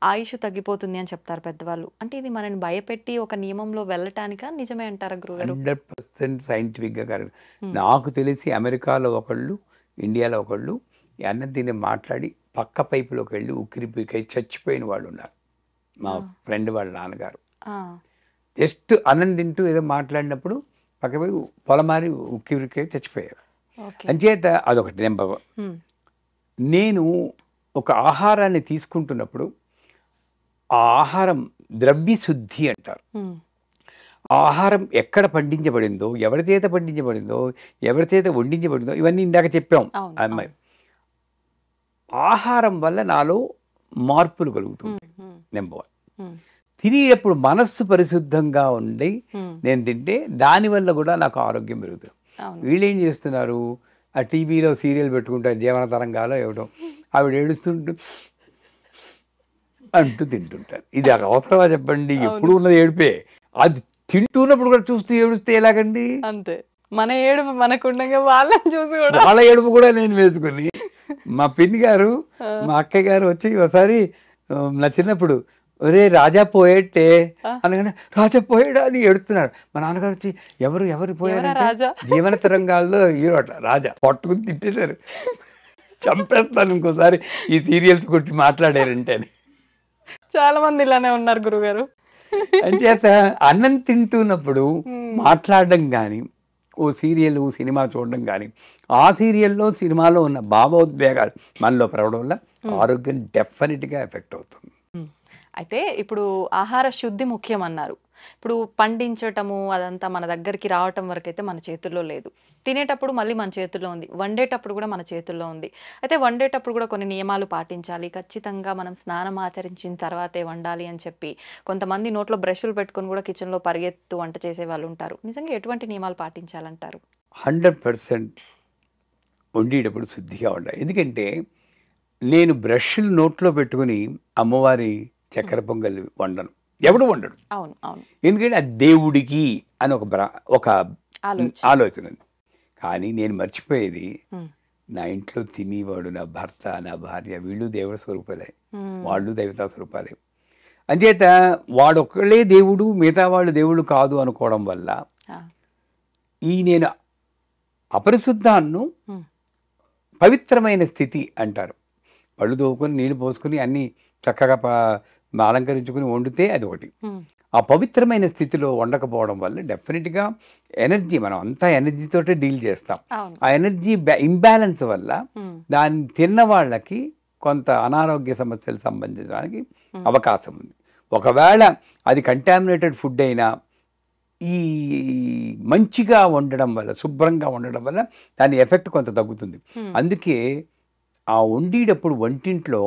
ఆయుష్ తగ్గిపోతుంది అని చెప్తారు పెద్దవాళ్ళు. అంటే ఇది మనల్ని భయపెట్టి ఒక నియమంలో వెళ్ళటానికా? నిజమే అంటారా గురుగారు? 100% సైంటిఫిక్‌గా కరెక్ట్. హ్మ్. నాకు తెలిసి అమెరికాలో ఒకళ్ళు, ఇండియాలో ఒకళ్ళు ఈ అన్నం తిని మాట్లాడి పక్క పైపులోకి వెళ్ళి ఉక్కిరిబిక్కిరై చచ్చిపోయిన వాళ్ళున్నారు. మా ఆ! ఫ్రెండ్ వాళ్ళ నాన్నగారు. ఆ! జస్ట్ అన్నం తింటూ ఏదో మాట్లాడినప్పుడు పక్కపోయి పొలమారి ఉక్కిరిబిక్కిరై చచ్చిపోయారు. ఓకే. అంచేత అదొకటి నెంబర్ 1. హ్మ్. నేను ఒక ఆహారాన్ని తీసుకుంటున్నప్పుడు ఆ ఆహారం ద్రవ్య శుద్ధి అంటారు. హ్మ్. ఆ ఆహారం ఎక్కడ పండించబడిందో, ఎవరి చేత పండించబడిందో, ఎవరి చేత వండించబడిందో ఇవన్నీ ఇందాక చెప్పాం. అవును. అమ్మాయి అవును. ఆహారం వల్ల నాలో మార్పులు హ్మ్. కలుగుతుంటాయి. హ్మ్. నెంబర్ 1. హ్మ్. తినేటప్పుడు మనస్సు పరిశుద్ధంగా ఉండి హ్మ్. నేను తింటే దానివల్ల కూడా నాకు ఆరోగ్యం పెరుగుతుంది. అవును. వీళ్ళేం చేస్తున్నారు? ఆ టీవీలో సీరియల్ పెట్టుకుంటారు. జీవన తరంగాలో ఏమిటో ఆవిడ ఏడుస్తుంటూ అంటూ తింటుంటారు. ఇది అవసరమా చెప్పండి? ఎప్పుడు అవును. ఉన్నది ఏడుపే. అది తింటున్నప్పుడు కూడా చూస్తూ ఏడుస్తే ఎలాగండి? అంతే. మన ఏడుపు మనకుండగా వాళ్ళని చూసి కూడా వాళ్ళ ఏడుపు కూడా నేను వేసుకుని మా పిన్ని గారు, ఆ! మా అక్కయ్య గారు వచ్చి ఒకసారి నా చిన్నప్పుడు ఒరేయ్ రాజా పోయేట్టే ఆ! అనగానే రాజా పోయాడా అని ఏడుతున్నాడు. మా నాన్నగారు వచ్చి ఎవరు ఎవరా పోయారంటే రాజా? జీవన తరంగాల్లో హీరో అట రాజా. పట్టుకుని తిట్టేశారు. చంపేస్తాను ఇంకోసారి ఈ సీరియల్స్ గురించి మాట్లాడారంటే అని. చాలా మంది ఇలానే ఉన్నారు గురుగారు. అంచేత అన్నం తింటున్నప్పుడు హ్మ్. మాట్లాడడం కానీ, ఓ సీరియల్, సినిమా చూడడం కానీ, ఆ సీరియల్‌లో, సినిమాలో ఉన్న భావోద్వేగాలు మనలో పెరగడం వల్ల హ్మ్. ఆరోగ్యం డెఫినిట్‌గా ఎఫెక్ట్ అవుతుంది. హ్మ్. అయితే ఇప్పుడు ఆహార శుద్ధి ముఖ్యమన్నారు. ఇప్పుడు పండించటము అదంతా మన దగ్గరికి రావటం వరకైతే మన చేతుల్లో లేదు. తినేటప్పుడు మళ్ళీ మన చేతుల్లో ఉంది. వండేటప్పుడు కూడా మన చేతుల్లో ఉంది. అయితే వండేటప్పుడు కూడా కొన్ని నియమాలు పాటించాలి. ఖచ్చితంగా మనం స్నానం ఆచరించిన తర్వాతే వండాలి అని చెప్పి కొంతమంది నోట్లో బ్రష్‌లు పెట్టుకొని కూడా కిచెన్‌లో పరిగెత్తు వంట చేసేవాళ్ళుంటారు. నిజంగా ఎటువంటి నియమాలు పాటించాలంటారు? 100% వండేటప్పుడు శుద్ధిగా ఉండాలి. ఎందుకంటే నేను బ్రష్‌లు నోట్లో పెట్టుకొని అమ్మవారి హ్మ్. చక్కెర పొంగల్ వండను. హ్మ్. ఎవడు వండడు. అవును. అవును. ఎందుకంటే అది దేవుడికి అని ఒక ఆలోచన. ఆలోచన ఉంది. కానీ నేను మర్చిపోయేది హ్మ్. నా ఇంట్లో తినేవాడు, నా భర్త, నా భార్య వీళ్ళు దేవుడి స్వరూపాలే. హ్మ్. వాళ్ళు దేవతా స్వరూపాలే. అంచేత వాడొక్కళ్ళే దేవుడు, మిగతా వాళ్ళు దేవుళ్ళు కాదు అనుకోవడం వల్ల ఆ! నేను అపరిశుద్ధాన్ని హ్మ్. పవిత్రమైన స్థితి అంటారు. పళ్ళు తోముకొని, నీళ్లు పోసుకొని అన్నీ చక్కగా అలంకరించుకొని వండితే అదొకటి. హ్మ్. ఆ పవిత్రమైన స్థితిలో వండకపోవడం వల్ల డెఫినిట్‌గా ఎనర్జీ మనం అంతా ఎనర్జీతోటే డీల్ చేస్తాం. అవును. ఆ ఎనర్జీ ఇంబాలెన్స్ వల్ల హ్మ్. దాన్ని తిన్న వాళ్ళకి కొంత అనారోగ్య సమస్యలు సంబంధించడానికి అవకాశం ఉంది. ఒకవేళ అది కంటామినేటెడ్ ఫుడ్ అయినా ఈ మంచిగా వండడం వల్ల, శుభ్రంగా వండడం వల్ల దాని ఎఫెక్ట్ కొంత తగ్గుతుంది. అందుకే ఆ వండేటప్పుడు వంటింట్లో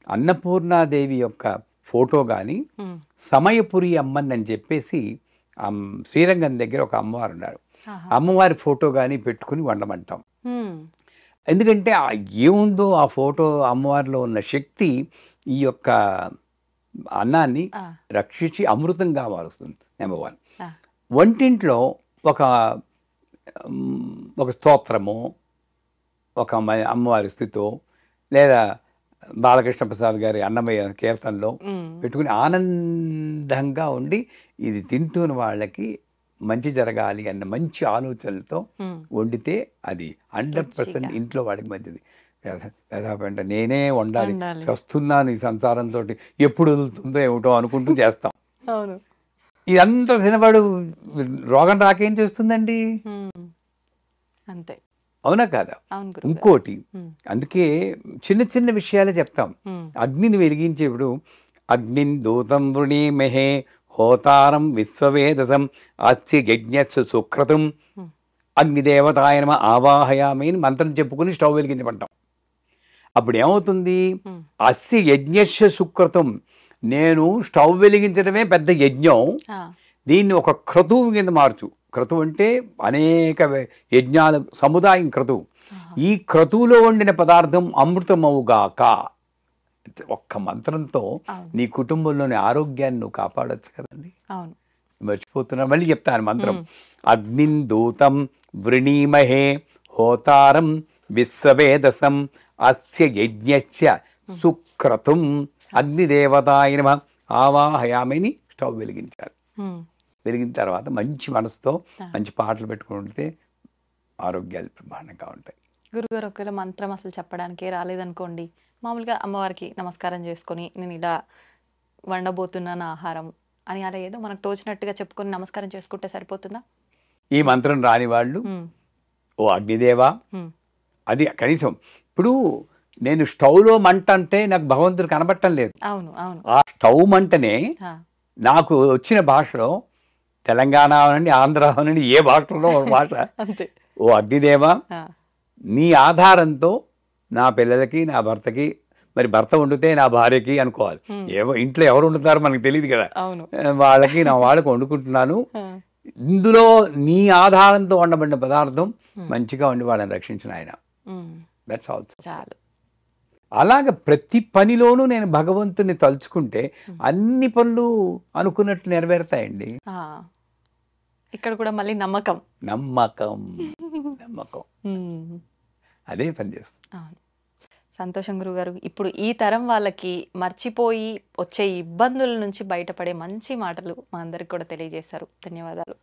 అన్నపూర్ణాదేవి యొక్క ఫోటో కానీ, సమయపురి అమ్మన్ అని చెప్పేసి శ్రీరంగం దగ్గర ఒక అమ్మవారు ఉన్నారు, అమ్మవారి ఫోటో కానీ పెట్టుకుని వండమంటాం. ఎందుకంటే ఏముందో ఆ ఫోటో అమ్మవారిలో ఉన్న శక్తి ఈ యొక్క అన్నాన్ని రక్షించి అమృతంగా మారుస్తుంది. నెంబర్ 1. వంటింట్లో ఒక స్తోత్రము, ఒక అమ్మవారి స్థితో, లేదా బాలకృష్ణ ప్రసాద్ గారి అన్నమయ్య కీర్తనలో పెట్టుకుని ఆనందంగా ఉండి ఇది తింటున్న వాళ్ళకి మంచి జరగాలి అన్న మంచి ఆలోచనలతో వండితే అది 100% ఇంట్లో వాడికి మంచిది. దాదాపు నేనే వండాలి, వస్తున్నాను ఈ సంసారంతో, ఎప్పుడు వదులుతుందో ఏమిటో అనుకుంటూ చేస్తాం. ఇదంతా తినవాడు రోగం రాకేం చేస్తుందండి, అంతే. అవునా కాదా? ఇంకోటి, అందుకే చిన్న చిన్న విషయాలే చెప్తాం. అగ్నిని వెలిగించేప్పుడు అగ్నిన్ దూతం వృణీమహే హోతారం విశ్వవేదసం అస్య యజ్ఞస్య సుకృతం అగ్నిదేవతాయ నమః ఆవాహయామి అని మంత్రం చెప్పుకుని స్టవ్ వెలిగించమంటాం. అప్పుడు ఏమవుతుంది, అస్య యజ్ఞస్య సుకృతం, నేను స్టవ్ వెలిగించడమే పెద్ద యజ్ఞం, దీన్ని ఒక క్రతువు కింద మార్చు. క్రతువు అంటే అనేక యజ్ఞాల సముదాయం క్రతువు. ఈ క్రతువులో వండిన పదార్థం అమృతమవుగాక. ఒక్క మంత్రంతో నీ కుటుంబంలోని ఆరోగ్యాన్ని నువ్వు కాపాడొచ్చు కదండి. మర్చిపోతున్నా, మళ్ళీ చెప్తాను మంత్రం. అగ్నిన్ దూతం వృణీమహే హోతారం విశ్వవేదసం అస్య యజ్ఞస్య సుక్రతుం అగ్నిదేవతాయ నమః ఆవాహయామిని స్టవ్ వెలిగించారు. వెలిగిన తర్వాత మంచి మనసుతో మంచి పాటలు పెట్టుకుంటే ఆరోగ్యాలు బ్రహ్మాండంగా ఉంటాయి. గురుగారు, ఒకవేళ మంత్రం అసలు చెప్పడానికే రాలేదనుకోండి, మామూలుగా అమ్మవారికి నమస్కారం చేసుకొని నేను ఇలా వండబోతున్నాను ఆహారం అని అలా ఏదో మనకు తోచినట్టుగా చెప్పుకొని నమస్కారం చేసుకుంటే సరిపోతుందా? ఈ మంత్రం రాని వాళ్ళు, ఓ అగ్నిదేవా, అది కనీసం ఇప్పుడు నేను స్టవ్లో మంట అంటే నాకు భగవంతుడు కనబట్టం లేదు. ఆ స్టవ్ మంటనే నాకు వచ్చిన భాషలో, తెలంగాణ అనండి, ఆంధ్ర అనండి, ఏ భాషలో భాష, ఓ అగ్నిదేవా, నీ ఆధారంతో నా పిల్లలకి, నా భర్తకి, మరి భర్త వండితే నా భార్యకి అనుకోవాలి, ఇంట్లో ఎవరు వండుతారో మనకు తెలియదు కదా, వాళ్ళకి నా వాళ్ళకి వండుకుంటున్నాను, ఇందులో నీ ఆధారంతో వండబడిన పదార్థం మంచిగా వండి వాళ్ళని రక్షించిన ఆయన. దట్స్ ఆల్సో చాలు. అలాగ ప్రతి పనిలోనూ నేను భగవంతుని తలుచుకుంటే అన్ని పనులు అనుకున్నట్టు నెరవేరుతాయండి. ఇక్కడ కూడా మళ్ళీ నమ్మకం నమ్మకం నమ్మకం అదే పని చేస్తుంది. సంతోషం గురుగారు. ఇప్పుడు ఈ తరం వాళ్ళకి మర్చిపోయి వచ్చే ఇబ్బందుల నుంచి బయటపడే మంచి మాటలు మా అందరికి కూడా తెలియజేశారు. ధన్యవాదాలు.